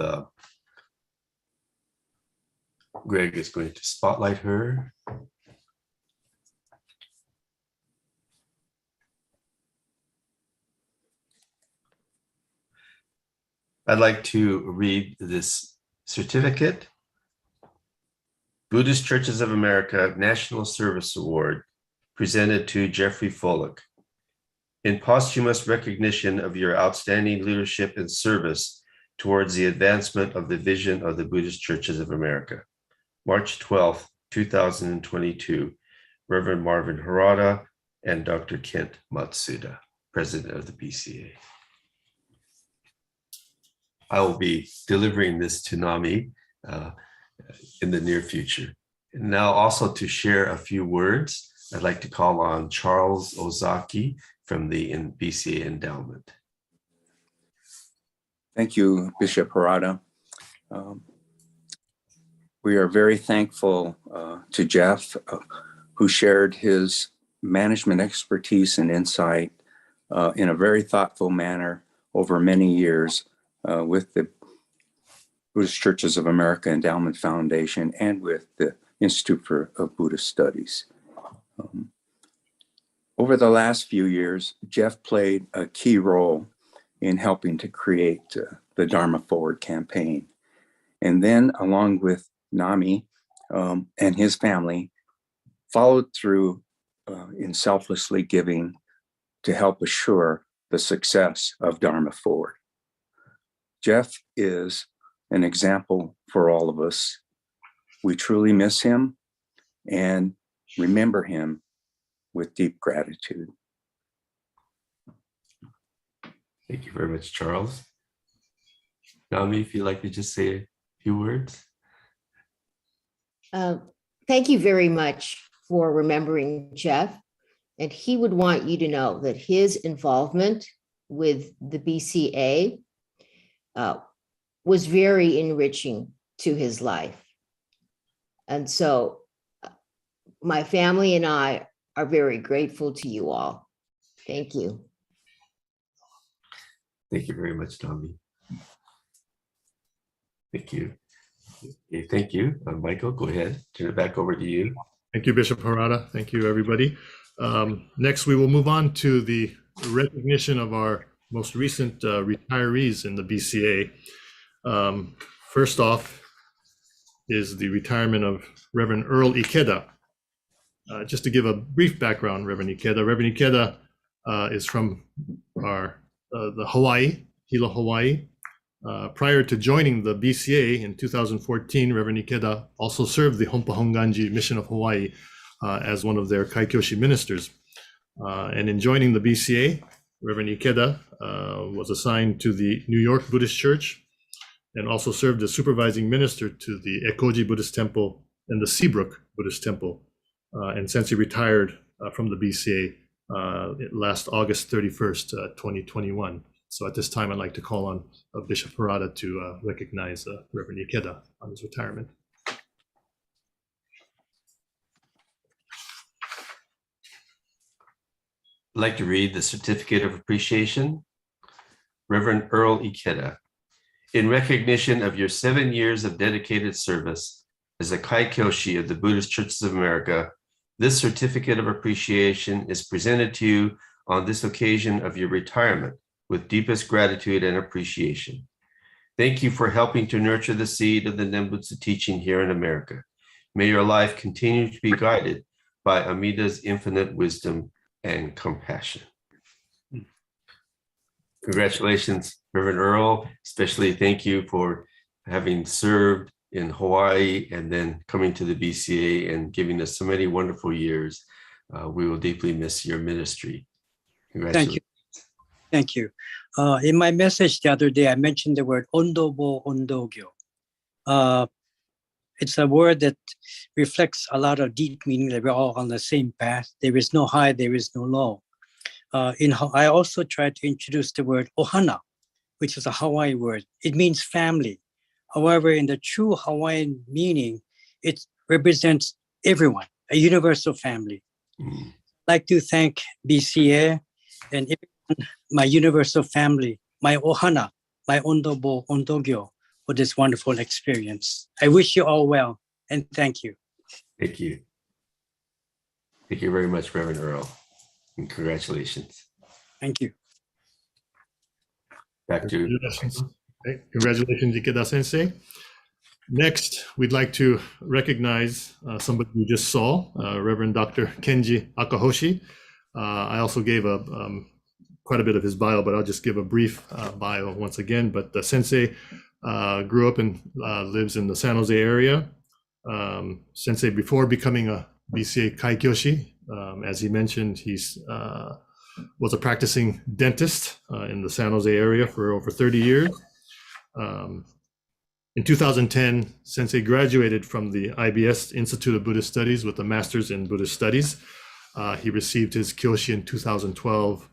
Greg is going to spotlight her. I'd like to read this certificate. Buddhist Churches of America National Service Award, presented to Jeffrey Folek. In posthumous recognition of your outstanding leadership and service towards the advancement of the vision of the Buddhist Churches of America. March 12th, 2022, Reverend Marvin Harada and Dr. Kent Matsuda, President of the BCA. I will be delivering this to Nami in the near future. And now also to share a few words, I'd like to call on Charles Ozaki from the BCA Endowment. Thank you, Bishop Harada. We are very thankful to Jeff, who shared his management expertise and insight in a very thoughtful manner over many years with the Buddhist Churches of America Endowment Foundation and with the Institute of Buddhist Studies. Over the last few years, Jeff played a key role in helping to create the Dharma Forward campaign. And then, along with Nami and his family, followed through in selflessly giving to help assure the success of Dharma Forward. Jeff is an example for all of us. We truly miss him and remember him with deep gratitude. Thank you very much, Charles. Nami, if you'd like to just say a few words. Thank you very much for remembering Jeff. And he would want you to know that his involvement with the BCA was very enriching to his life. And so my family and I are very grateful to you all. Thank you. Thank you very much, Nami. Thank you. Okay, thank you. Michael, go ahead. Turn it back over to you. Thank you, Bishop Harada. Thank you, everybody. Next, we will move on to the recognition of our most recent retirees in the BCA. First off is the retirement of Reverend Earl Ikeda. Just to give a brief background, Reverend Ikeda is from the Hawaii, Hilo, Hawaii. Prior to joining the BCA in 2014, Reverend Ikeda also served the Honpa Honganji Mission of Hawaii as one of their Kaikyoshi ministers. And in joining the BCA, Reverend Ikeda was assigned to the New York Buddhist Church and also served as supervising minister to the Ekoji Buddhist Temple and the Seabrook Buddhist Temple. And since he retired from the BCA last August 31st, 2021. So at this time, I'd like to call on Bishop Harada to recognize Reverend Ikeda on his retirement. I'd like to read the Certificate of Appreciation. Reverend Earl Ikeda, in recognition of your 7 years of dedicated service as a Kaikyoshi of the Buddhist Churches of America, this Certificate of Appreciation is presented to you on this occasion of your retirement with deepest gratitude and appreciation. Thank you for helping to nurture the seed of the Nimbutsu teaching here in America. May your life continue to be guided by Amida's infinite wisdom and compassion. Congratulations, Reverend Earl. Especially thank you for having served in Hawaii and then coming to the BCA and giving us so many wonderful years. We will deeply miss your ministry. Congratulations. Thank you. Thank you. In my message the other day, I mentioned the word ondobo ondogyo. It's a word that reflects a lot of deep meaning, that we're all on the same path. There is no high, there is no low. I also tried to introduce the word ohana, which is a Hawaii word. It means family. However, in the true Hawaiian meaning, it represents everyone, a universal family. I'd like to thank BCA and everyone, my universal family, my ohana, my ondobo ondogyo, for this wonderful experience. I wish you all well, and thank you. Thank you. Thank you very much, Reverend Earl, and congratulations. Thank you. Back to Congratulations. Okay. Congratulations, Ikeda Sensei. Next, we'd like to recognize somebody we just saw, Reverend Dr. Kenji Akahoshi. I also gave quite a bit of his bio, but I'll just give a brief bio once again. But the Sensei grew up and lives in the San Jose area. Sensei, before becoming a BCA Kaikyoshi, as he mentioned, he's was a practicing dentist in the San Jose area for over 30 years. In 2010, Sensei graduated from the IBS Institute of Buddhist Studies with a master's in Buddhist Studies. He received his Kyoshi in 2012,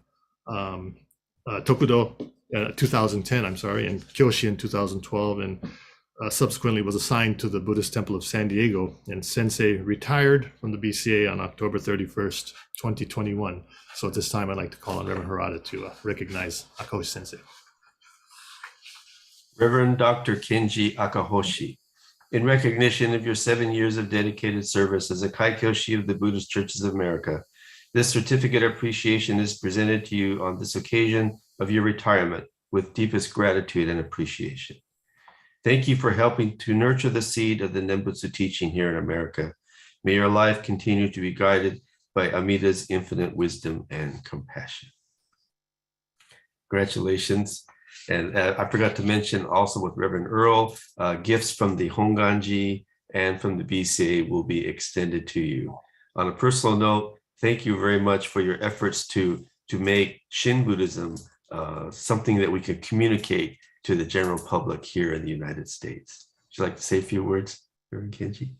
Tokudo 2010, I'm sorry, and Kyoshi in 2012, and subsequently was assigned to the Buddhist Temple of San Diego. And Sensei retired from the BCA on October 31st, 2021. So at this time, I'd like to call on Reverend Harada to recognize Akahoshi Sensei. Reverend Dr. Kenji Akahoshi, in recognition of your 7 years of dedicated service as a Kaikyoshi of the Buddhist Churches of America, this certificate of appreciation is presented to you on this occasion of your retirement with deepest gratitude and appreciation. Thank you for helping to nurture the seed of the Nimbutsu teaching here in America. May your life continue to be guided by Amida's infinite wisdom and compassion. Congratulations. And I forgot to mention also with Reverend Earl, gifts from the Honganji and from the BCA will be extended to you. On a personal note, thank you very much for your efforts to make Shin Buddhism something that we could communicate to the general public here in the United States. Would you like to say a few words, Reverend Kenji?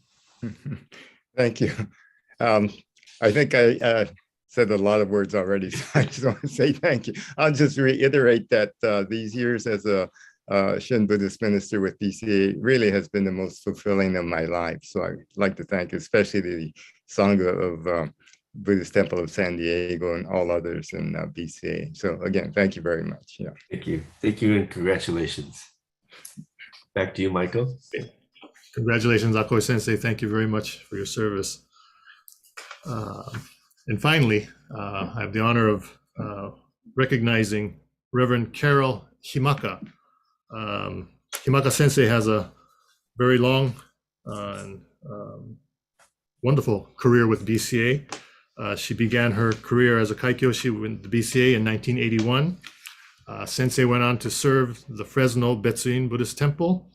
Thank you. I think I said a lot of words already, so I just want to say thank you. I'll just reiterate that these years as a Shin Buddhist minister with BCA really has been the most fulfilling of my life. So I'd like to thank especially the Sangha of Buddhist Temple of San Diego and all others in BCA. So again, thank you very much. Yeah. Thank you. Thank you and congratulations. Back to you, Michael. Congratulations, Akoi Sensei. Thank you very much for your service. And finally, I have the honor of recognizing Reverend Carol Himacha. Himaka Sensei has a very long and wonderful career with BCA. She began her career as a Kaikyoshi with the BCA in 1981. Sensei went on to serve the Fresno Betsuin Buddhist Temple,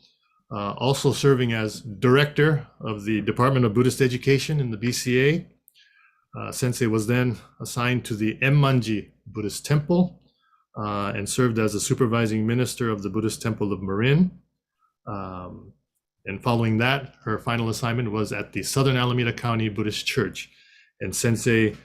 also serving as director of the Department of Buddhist Education in the BCA. Sensei was then assigned to the Emmanji Buddhist Temple and served as a supervising minister of the Buddhist Temple of Marin. And following that, her final assignment was at the Southern Alameda County Buddhist Church. And Sensei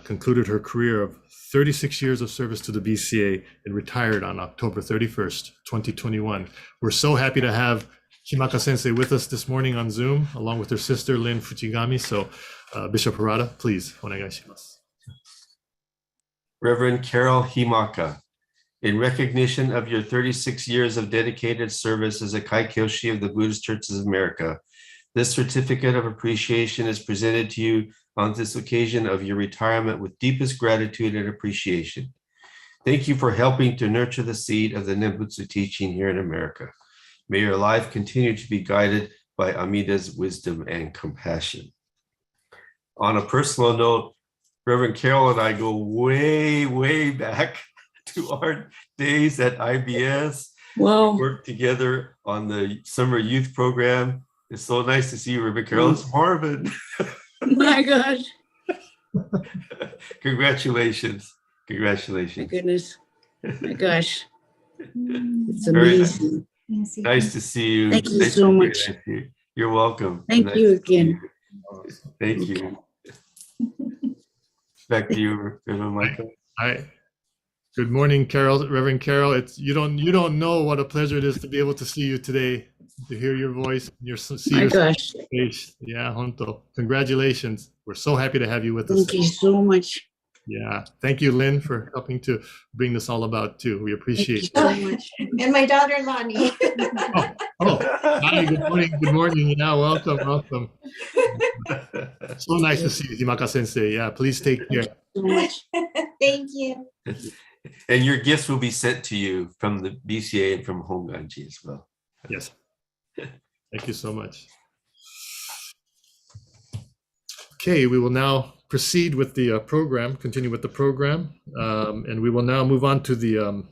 concluded her career of 36 years of service to the BCA and retired on October 31st, 2021. We're so happy to have Kimaka Sensei with us this morning on Zoom, along with her sister, Lynn Fuchigami. So Bishop Harada, please, onegai shimasu. Reverend Carol Himaka, in recognition of your 36 years of dedicated service as a Kaikyoshi of the Buddhist Churches of America, this certificate of appreciation is presented to you on this occasion of your retirement with deepest gratitude and appreciation. Thank you for helping to nurture the seed of the Nimbutsu teaching here in America. May your life continue to be guided by Amida's wisdom and compassion. On a personal note, Reverend Carol and I go way, way back to our days at IBS. Wow. We worked together on the summer youth program. It's so nice to see you, Reverend Carol. It's Marvin. My gosh. Congratulations. My Congratulations. goodness. My gosh. It's Very amazing. nice to see you. Thank you Nice so to be much. with you. You're welcome. Thank Nice you to see again. you. Thank you. Back to you, Reverend Michael. Hi. Good morning, Carol, Reverend Carol. It's you don't know what a pleasure it is to be able to see you today, to hear your voice, see My your gosh. face. Yeah, honto. Congratulations. We're so happy to have you with us. Thank you so much. Yeah. Thank you, Lynn, for helping to bring this all about too. We appreciate Thank you so much. And my daughter Lonnie. Oh, hi, good morning. Good morning. Yeah, welcome, welcome. So nice to see you, Himaka Sensei. Yeah, please take care. So much. Thank you. And your gifts will be sent to you from the BCA and from Honganji as well. Yes. Thank you so much. Okay, we will now proceed with the program, continue with the program, and we will now move on to the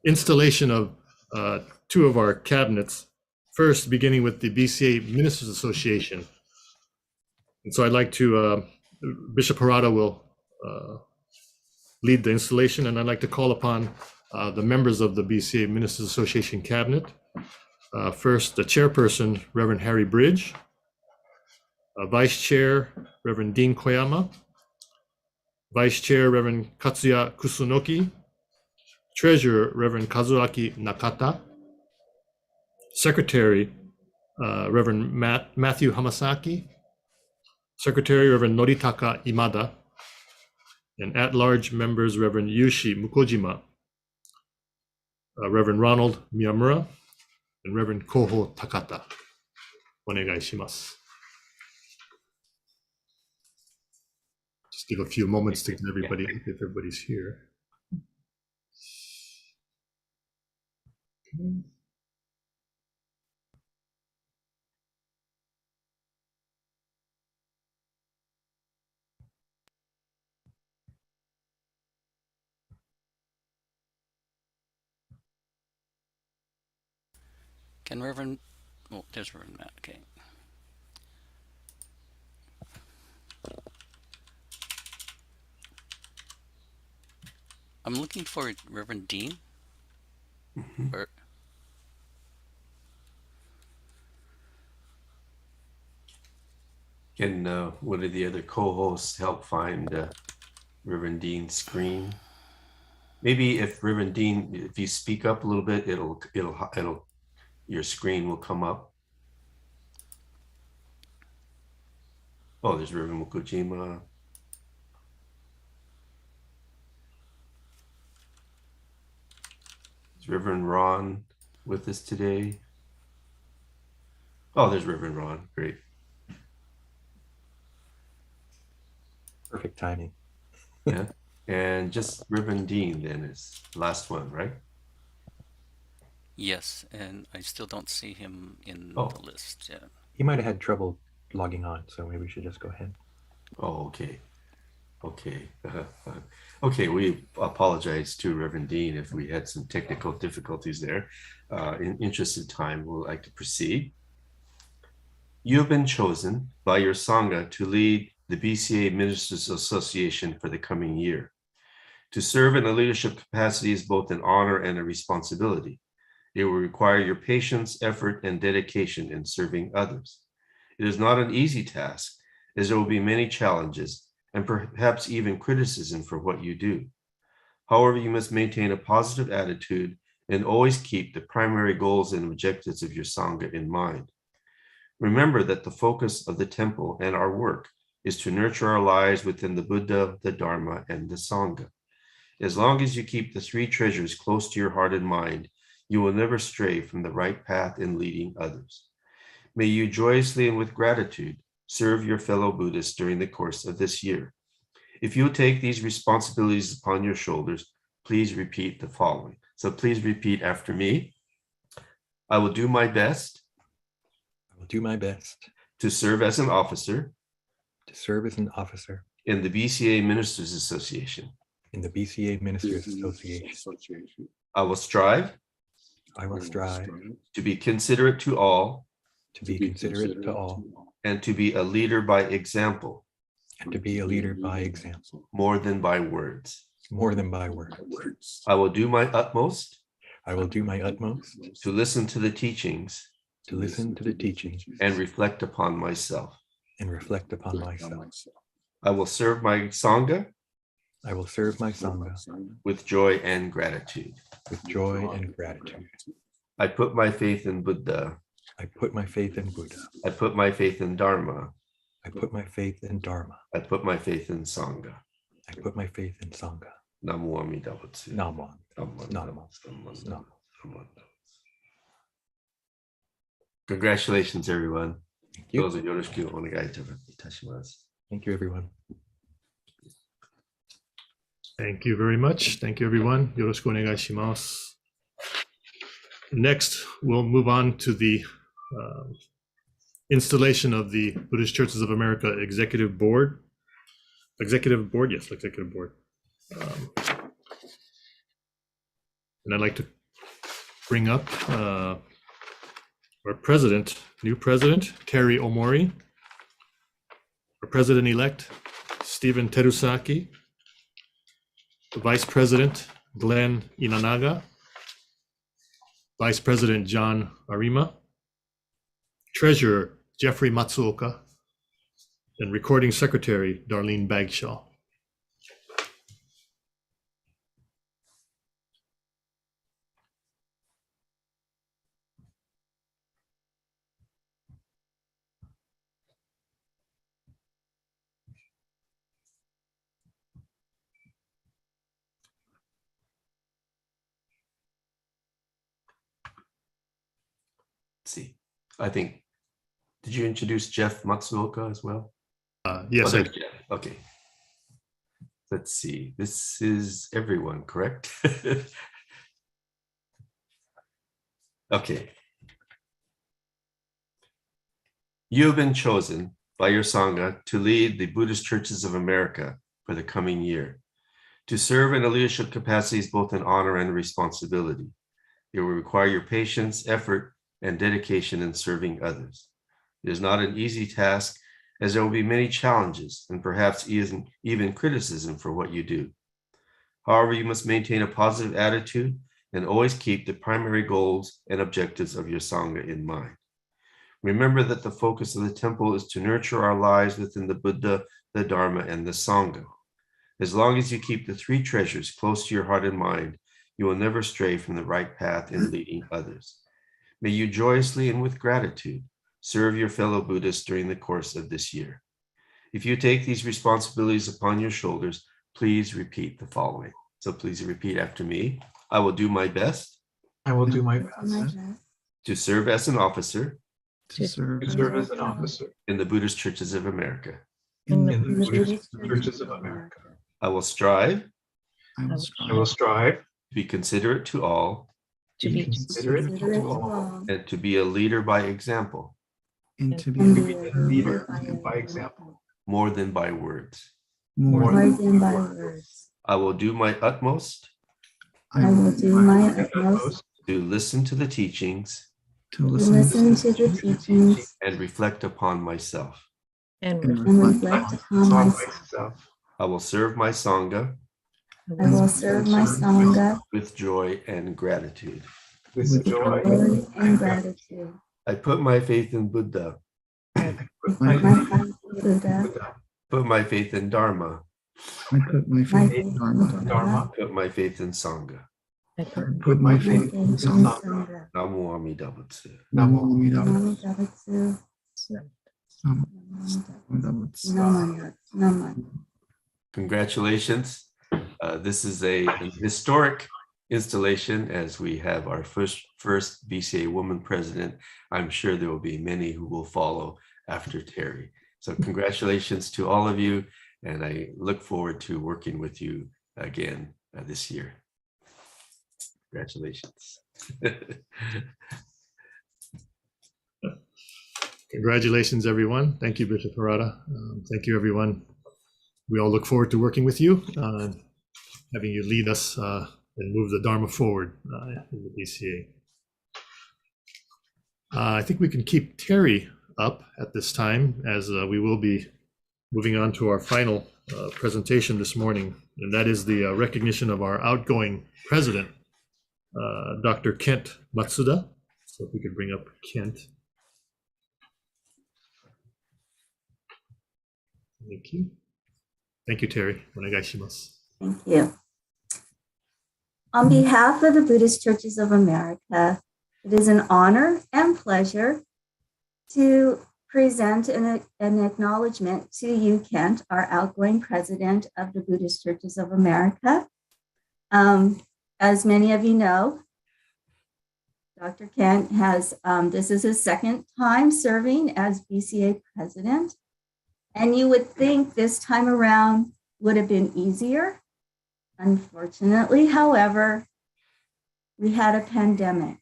installation of two of our cabinets. First, beginning with the Bca Ministers Association. And so I'd like to, Bishop Harada will lead the installation, and I'd like to call upon the members of the Bca Ministers Association cabinet. First, the chairperson, Reverend Harry Bridge. Vice Chair, Reverend Dean Koyama. Vice Chair, Reverend Katsuya Kusunoki. Treasurer, Reverend Kazuaki Nakata. Secretary, Reverend Matthew Hamasaki. Secretary, Reverend Noritaka Imada. And at-large members, Reverend Yushi Mukojima, Reverend Ronald Miyamura, and Reverend Koho Takata. Onegai shimasu. Just give a few moments to get everybody, if everybody's here. Can Reverend, oh, there's Reverend Matt, okay. I'm looking for Reverend Dean. Or, Can one of the other co-hosts help find Reverend Dean's screen? Maybe if Reverend Dean, if you speak up a little bit, your screen will come up. Oh, there's Reverend Mukujima. Is Reverend Ron with us today? Oh, there's Reverend Ron. Great. Perfect timing. Yeah. And just Reverend Dean then is the last one, right? yes, and I still don't see him in Oh. the list yet. He might have had trouble logging on, so maybe we should just go ahead. Oh, okay. Okay. Okay, we apologize to Reverend Dean if we had some technical difficulties there. In interest of time, we'd like to proceed. You have been chosen by your Sangha to lead the Bca Ministers Association for the coming year. To serve in a leadership capacity is both an honor and a responsibility. It will require your patience, effort, and dedication in serving others. It is not an easy task, as there will be many challenges and perhaps even criticism for what you do. However, you must maintain a positive attitude and always keep the primary goals and objectives of your Sangha in mind. Remember that the focus of the temple and our work is to nurture our lives within the Buddha, the Dharma, and the Sangha. As long as you keep the three treasures close to your heart and mind, you will never stray from the right path in leading others. May you joyously and with gratitude serve your fellow Buddhists during the course of this year. If you take these responsibilities upon your shoulders, please repeat the following. So please repeat after me. I will do my best. I will do my best to serve as an officer. To serve as an officer. In the Bca Ministers Association. In the Bca Ministers Association. I will strive. I will strive. To be considerate to all. To be considerate to all. And to be a leader by example. And to be a leader by example. More than by words. More than by words. I will do my utmost. I will do my utmost. To listen to the teachings. To listen to the teachings. And reflect upon myself. And reflect upon myself. I will serve my Sangha. I will serve my Sangha. With joy and gratitude. With joy and gratitude. I put my faith in Buddha. I put my faith in Buddha. I put my faith in Dharma. I put my faith in Dharma. I put my faith in Sangha. I put my faith in Sangha. Namo Amida Butsu. Namo. Namo. Congratulations, everyone. Thank you. Thank you, everyone. Thank you very much. Thank you, everyone. Yoroshiku onegai shimasu. Next, we'll move on to the installation of the Buddhist Churches of America Executive Board. Executive Board, yes, Executive Board. And I'd like to bring up our president, new president, Terry Omori, our president-elect, Stephen Terusaki, the vice president, Glenn Inanaga, vice president, John Arima, treasurer, Jeffrey Matsuoka, and recording secretary, Darlene Bagshaw. See, I think, did you introduce Jeff Matsuoka as well? Yes, Jeff. Okay. Let's see, this is everyone, correct? Okay. You have been chosen by your Sangha to lead the Buddhist Churches of America for the coming year. To serve in a leadership capacity is both an honor and a responsibility. It will require your patience, effort, and dedication in serving others. It is not an easy task, as there will be many challenges and perhaps even criticism for what you do. However, you must maintain a positive attitude and always keep the primary goals and objectives of your Sangha in mind. Remember that the focus of the temple is to nurture our lives within the Buddha, the Dharma, and the Sangha. As long as you keep the three treasures close to your heart and mind, you will never stray from the right path in leading others. May you joyously and with gratitude serve your fellow Buddhists during the course of this year. If you take these responsibilities upon your shoulders, please repeat the following. So please repeat after me. I will do my best. I will do my best To serve as an officer to serve as an officer in the Buddhist Churches of America. in the Buddhist Churches of America. I will strive I will strive to be considerate to all to be considerate to all and to be a leader by example and to be and to be a leader by example more than by words. more than by words. I will do my utmost I will do my utmost to listen to the teachings to listen to the teachings and reflect upon myself. and reflect upon myself. I will serve my Sangha I will serve my Sangha with joy and gratitude. with joy. joy and gratitude. I put my faith in Buddha, Put My my faith in Buddha, put my faith in Dharma, I put my faith in Dharma, Dharma. put my faith in Sangha. Put my my faith faith in in Sangha. Sangha. Namo Amida Butsu. Namo Amida Namo Dabatsu, Namo. Congratulations. This is an historic installation as we have our first BCA woman president. I'm sure there will be many who will follow after Terry. So congratulations to all of you, and I look forward to working with you again this year. Congratulations. Congratulations, everyone. Thank you, Bishop Harada. Thank you, everyone. We all look forward to working with you, having you lead us and move the Dharma forward in the BCA. I think we can keep Terry up at this time, as we will be moving on to our final presentation this morning, and that is the recognition of our outgoing president, Dr. Kent Matsuda. So if we could bring up Kent. Thank you. Thank you, Terry. Onegaishimasu. Thank you. On behalf of the Buddhist Churches of America, it is an honor and pleasure to present an acknowledgement to you, Kent, our outgoing president of the Buddhist Churches of America. As many of you know, Dr. Kent has, this is his second time serving as BCA president. And you would think this time around would have been easier. Unfortunately, however, we had a pandemic.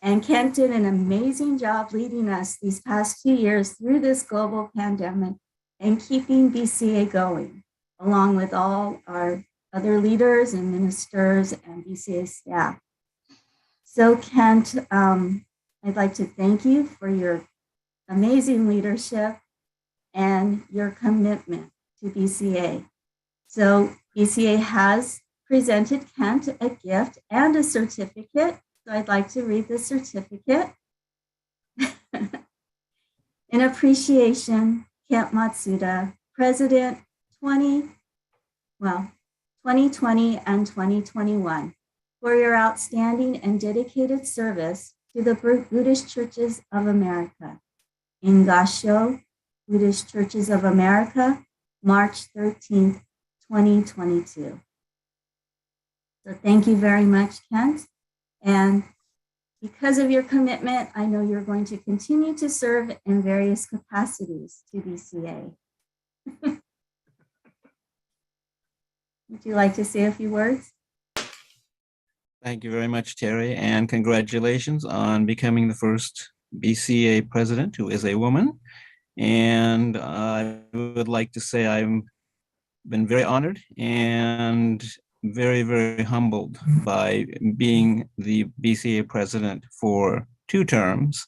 And Kent did an amazing job leading us these past 2 years through this global pandemic and keeping BCA going, along with all our other leaders and ministers and BCA staff. So Kent, I'd like to thank you for your amazing leadership and your commitment to BCA. So BCA has presented Kent a gift and a certificate. So I'd like to read the certificate. In appreciation, Kent Matsuda, President 2020 and 2021, for your outstanding and dedicated service to the Buddhist Churches of America. In Gasho, Buddhist Churches of America, March 13th, 2022. So thank you very much, Kent. And because of your commitment, I know you're going to continue to serve in various capacities to BCA. Would you like to say a few words? Thank you very much, Terry, and congratulations on becoming the first BCA president who is a woman. And I would like to say I've been very honored and very, very humbled by being the BCA president for 2 terms.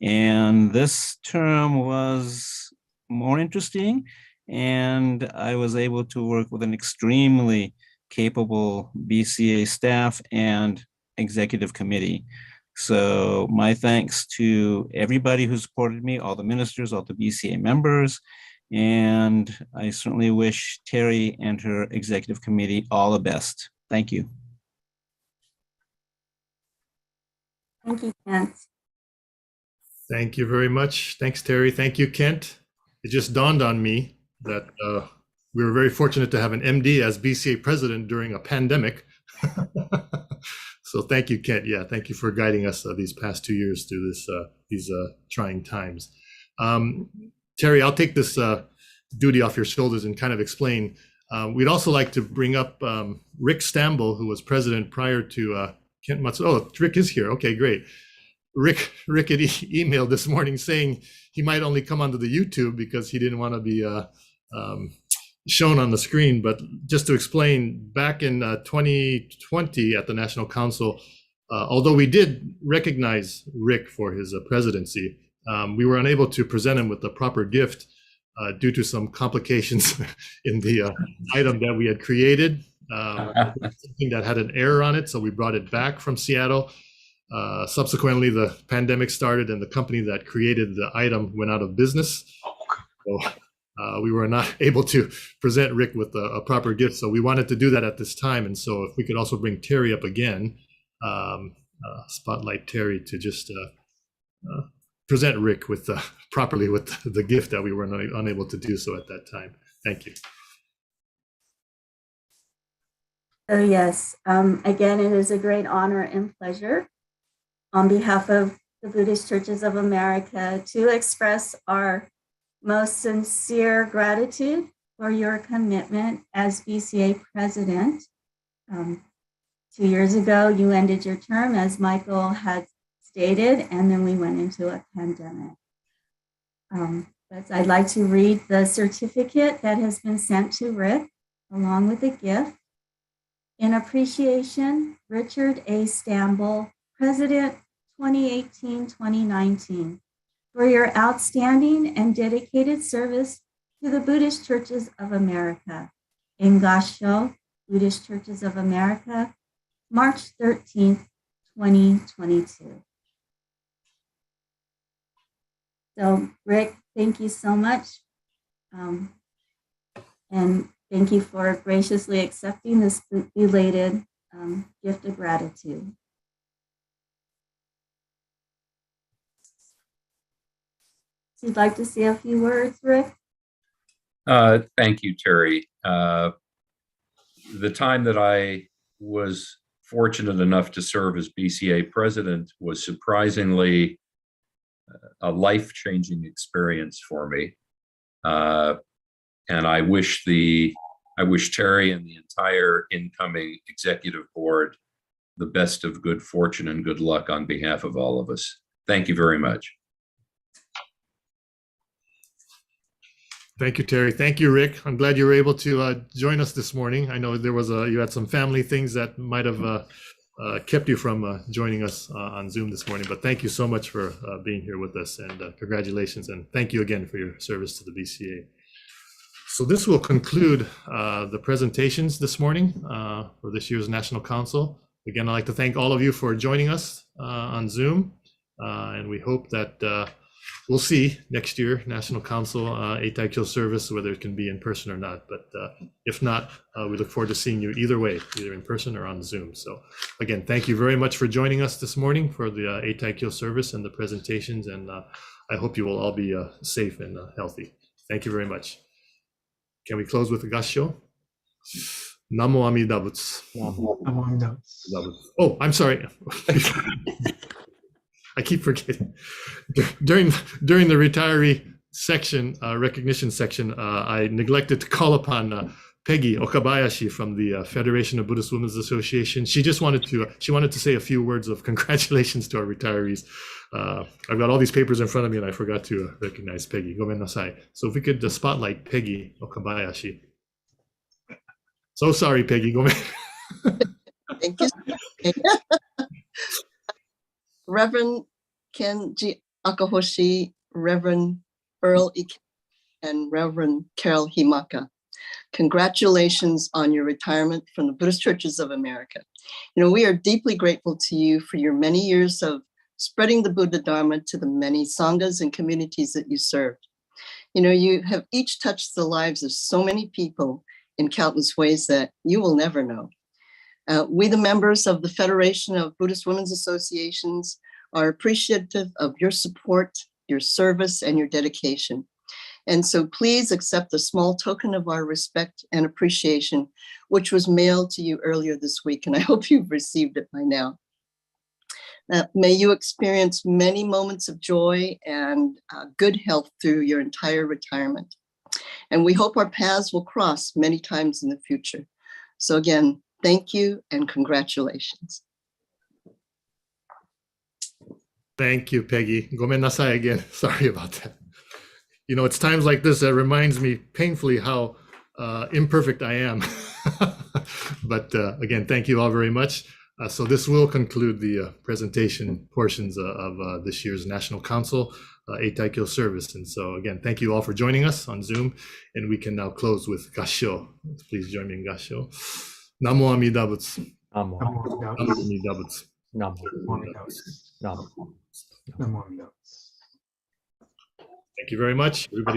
And this term was more interesting, and I was able to work with an extremely capable BCA staff and executive committee. So my thanks to everybody who supported me, all the ministers, all the BCA members, and I certainly wish Terry and her executive committee all the best. Thank you. Thank you, Kent. Thank you very much. Thanks, Terry. Thank you, Kent. It just dawned on me that we were very fortunate to have an MD as BCA president during a pandemic. So thank you, Kent. Yeah, thank you for guiding us these past 2 years through these trying times. Terry, I'll take this duty off your shoulders and kind of explain. We'd also like to bring up Rick Stamble, who was president prior to Kent Matsu. Oh, Rick is here. Okay, great. Rick had emailed this morning saying he might only come onto the YouTube because he didn't want to be shown on the screen. But just to explain, back in 2020 at the National Council, although we did recognize Rick for his presidency, we were unable to present him with the proper gift due to some complications in the item that we had created, something that had an error on it. So we brought it back from Seattle. Subsequently, the pandemic started and the company that created the item went out of business. So we were not able to present Rick with a proper gift. So we wanted to do that at this time. And so if we could also bring Terry up again, spotlight Terry to just present Rick with properly with the gift that we were unable to do so at that time. Thank you. Oh, yes. Again, it is a great honor and pleasure on behalf of the Buddhist Churches of America to express our most sincere gratitude for your commitment as BCA president. 2 years ago, you ended your term, as Michael had stated, and then we went into a pandemic. But I'd like to read the certificate that has been sent to Rick, along with a gift. In appreciation, Richard A. Stamble, President 2018-2019, for your outstanding and dedicated service to the Buddhist Churches of America. In Gasho, Buddhist Churches of America, March 13th, 2022. So, Rick, thank you so much. And thank you for graciously accepting this belated gift of gratitude. So you'd like to say a few words, Rick? Thank you, Terry. The time that I was fortunate enough to serve as BCA president was surprisingly a life-changing experience for me. And I wish Terry and the entire incoming executive board the best of good fortune and good luck on behalf of all of us. Thank you very much. Thank you, Terry. Thank you, Rick. I'm glad you were able to join us this morning. I know there was you had some family things that might have kept you from joining us on Zoom this morning, but thank you so much for being here with us, and congratulations, and thank you again for your service to the BCA. So this will conclude the presentations this morning for this year's National Council. Again, I'd like to thank all of you for joining us on Zoom, and we hope that we'll see next year National Council Eitaikyo service, whether it can be in person or not. But if not, we look forward to seeing you either way, either in person or on Zoom. So again, thank you very much for joining us this morning for the Eitaikyo service and the presentations. And I hope you will all be safe and healthy. Thank you very much. Can we close with the Gassho? Namo Amida Butsu. Oh, I'm sorry. I keep forgetting. During the retiree section, recognition section, I neglected to call upon Peggy Okabayashi from the Federation of Buddhist Women's Association. She just wanted to say a few words of congratulations to our retirees. I've got all these papers in front of me and I forgot to recognize Peggy. Gomen nasai. So if we could spotlight Peggy Okabayashi. So sorry, Peggy. Gomen. Thank you. Reverend Kenji Akahoshi, Reverend Earl Ike, and Reverend Carol Himacha. Congratulations on your retirement from the Buddhist Churches of America. We are deeply grateful to you for your many years of spreading the Buddha Dharma to the many sanghas and communities that you served. You have each touched the lives of so many people in countless ways that you will never know. We, the members of the Federation of Buddhist Women's Associations, are appreciative of your support, your service, and your dedication. And so please accept a small token of our respect and appreciation, which was mailed to you earlier this week, and I hope you've received it by now. May you experience many moments of joy and good health through your entire retirement. And we hope our paths will cross many times in the future. So again, thank you and congratulations. Thank you, Peggy. Gomen nasai again. Sorry about that. It's times like this that reminds me painfully how imperfect I am. But again, thank you all very much. So this will conclude the presentation portions of this year's National Council Eitaikyo service. And so again, thank you all for joining us on Zoom. And we can now close with Gassho. Please join me in Gassho. Namo Amida Butsu. Namo. Namo Amida Butsu. Namo. Namo. Thank you very much, everybody.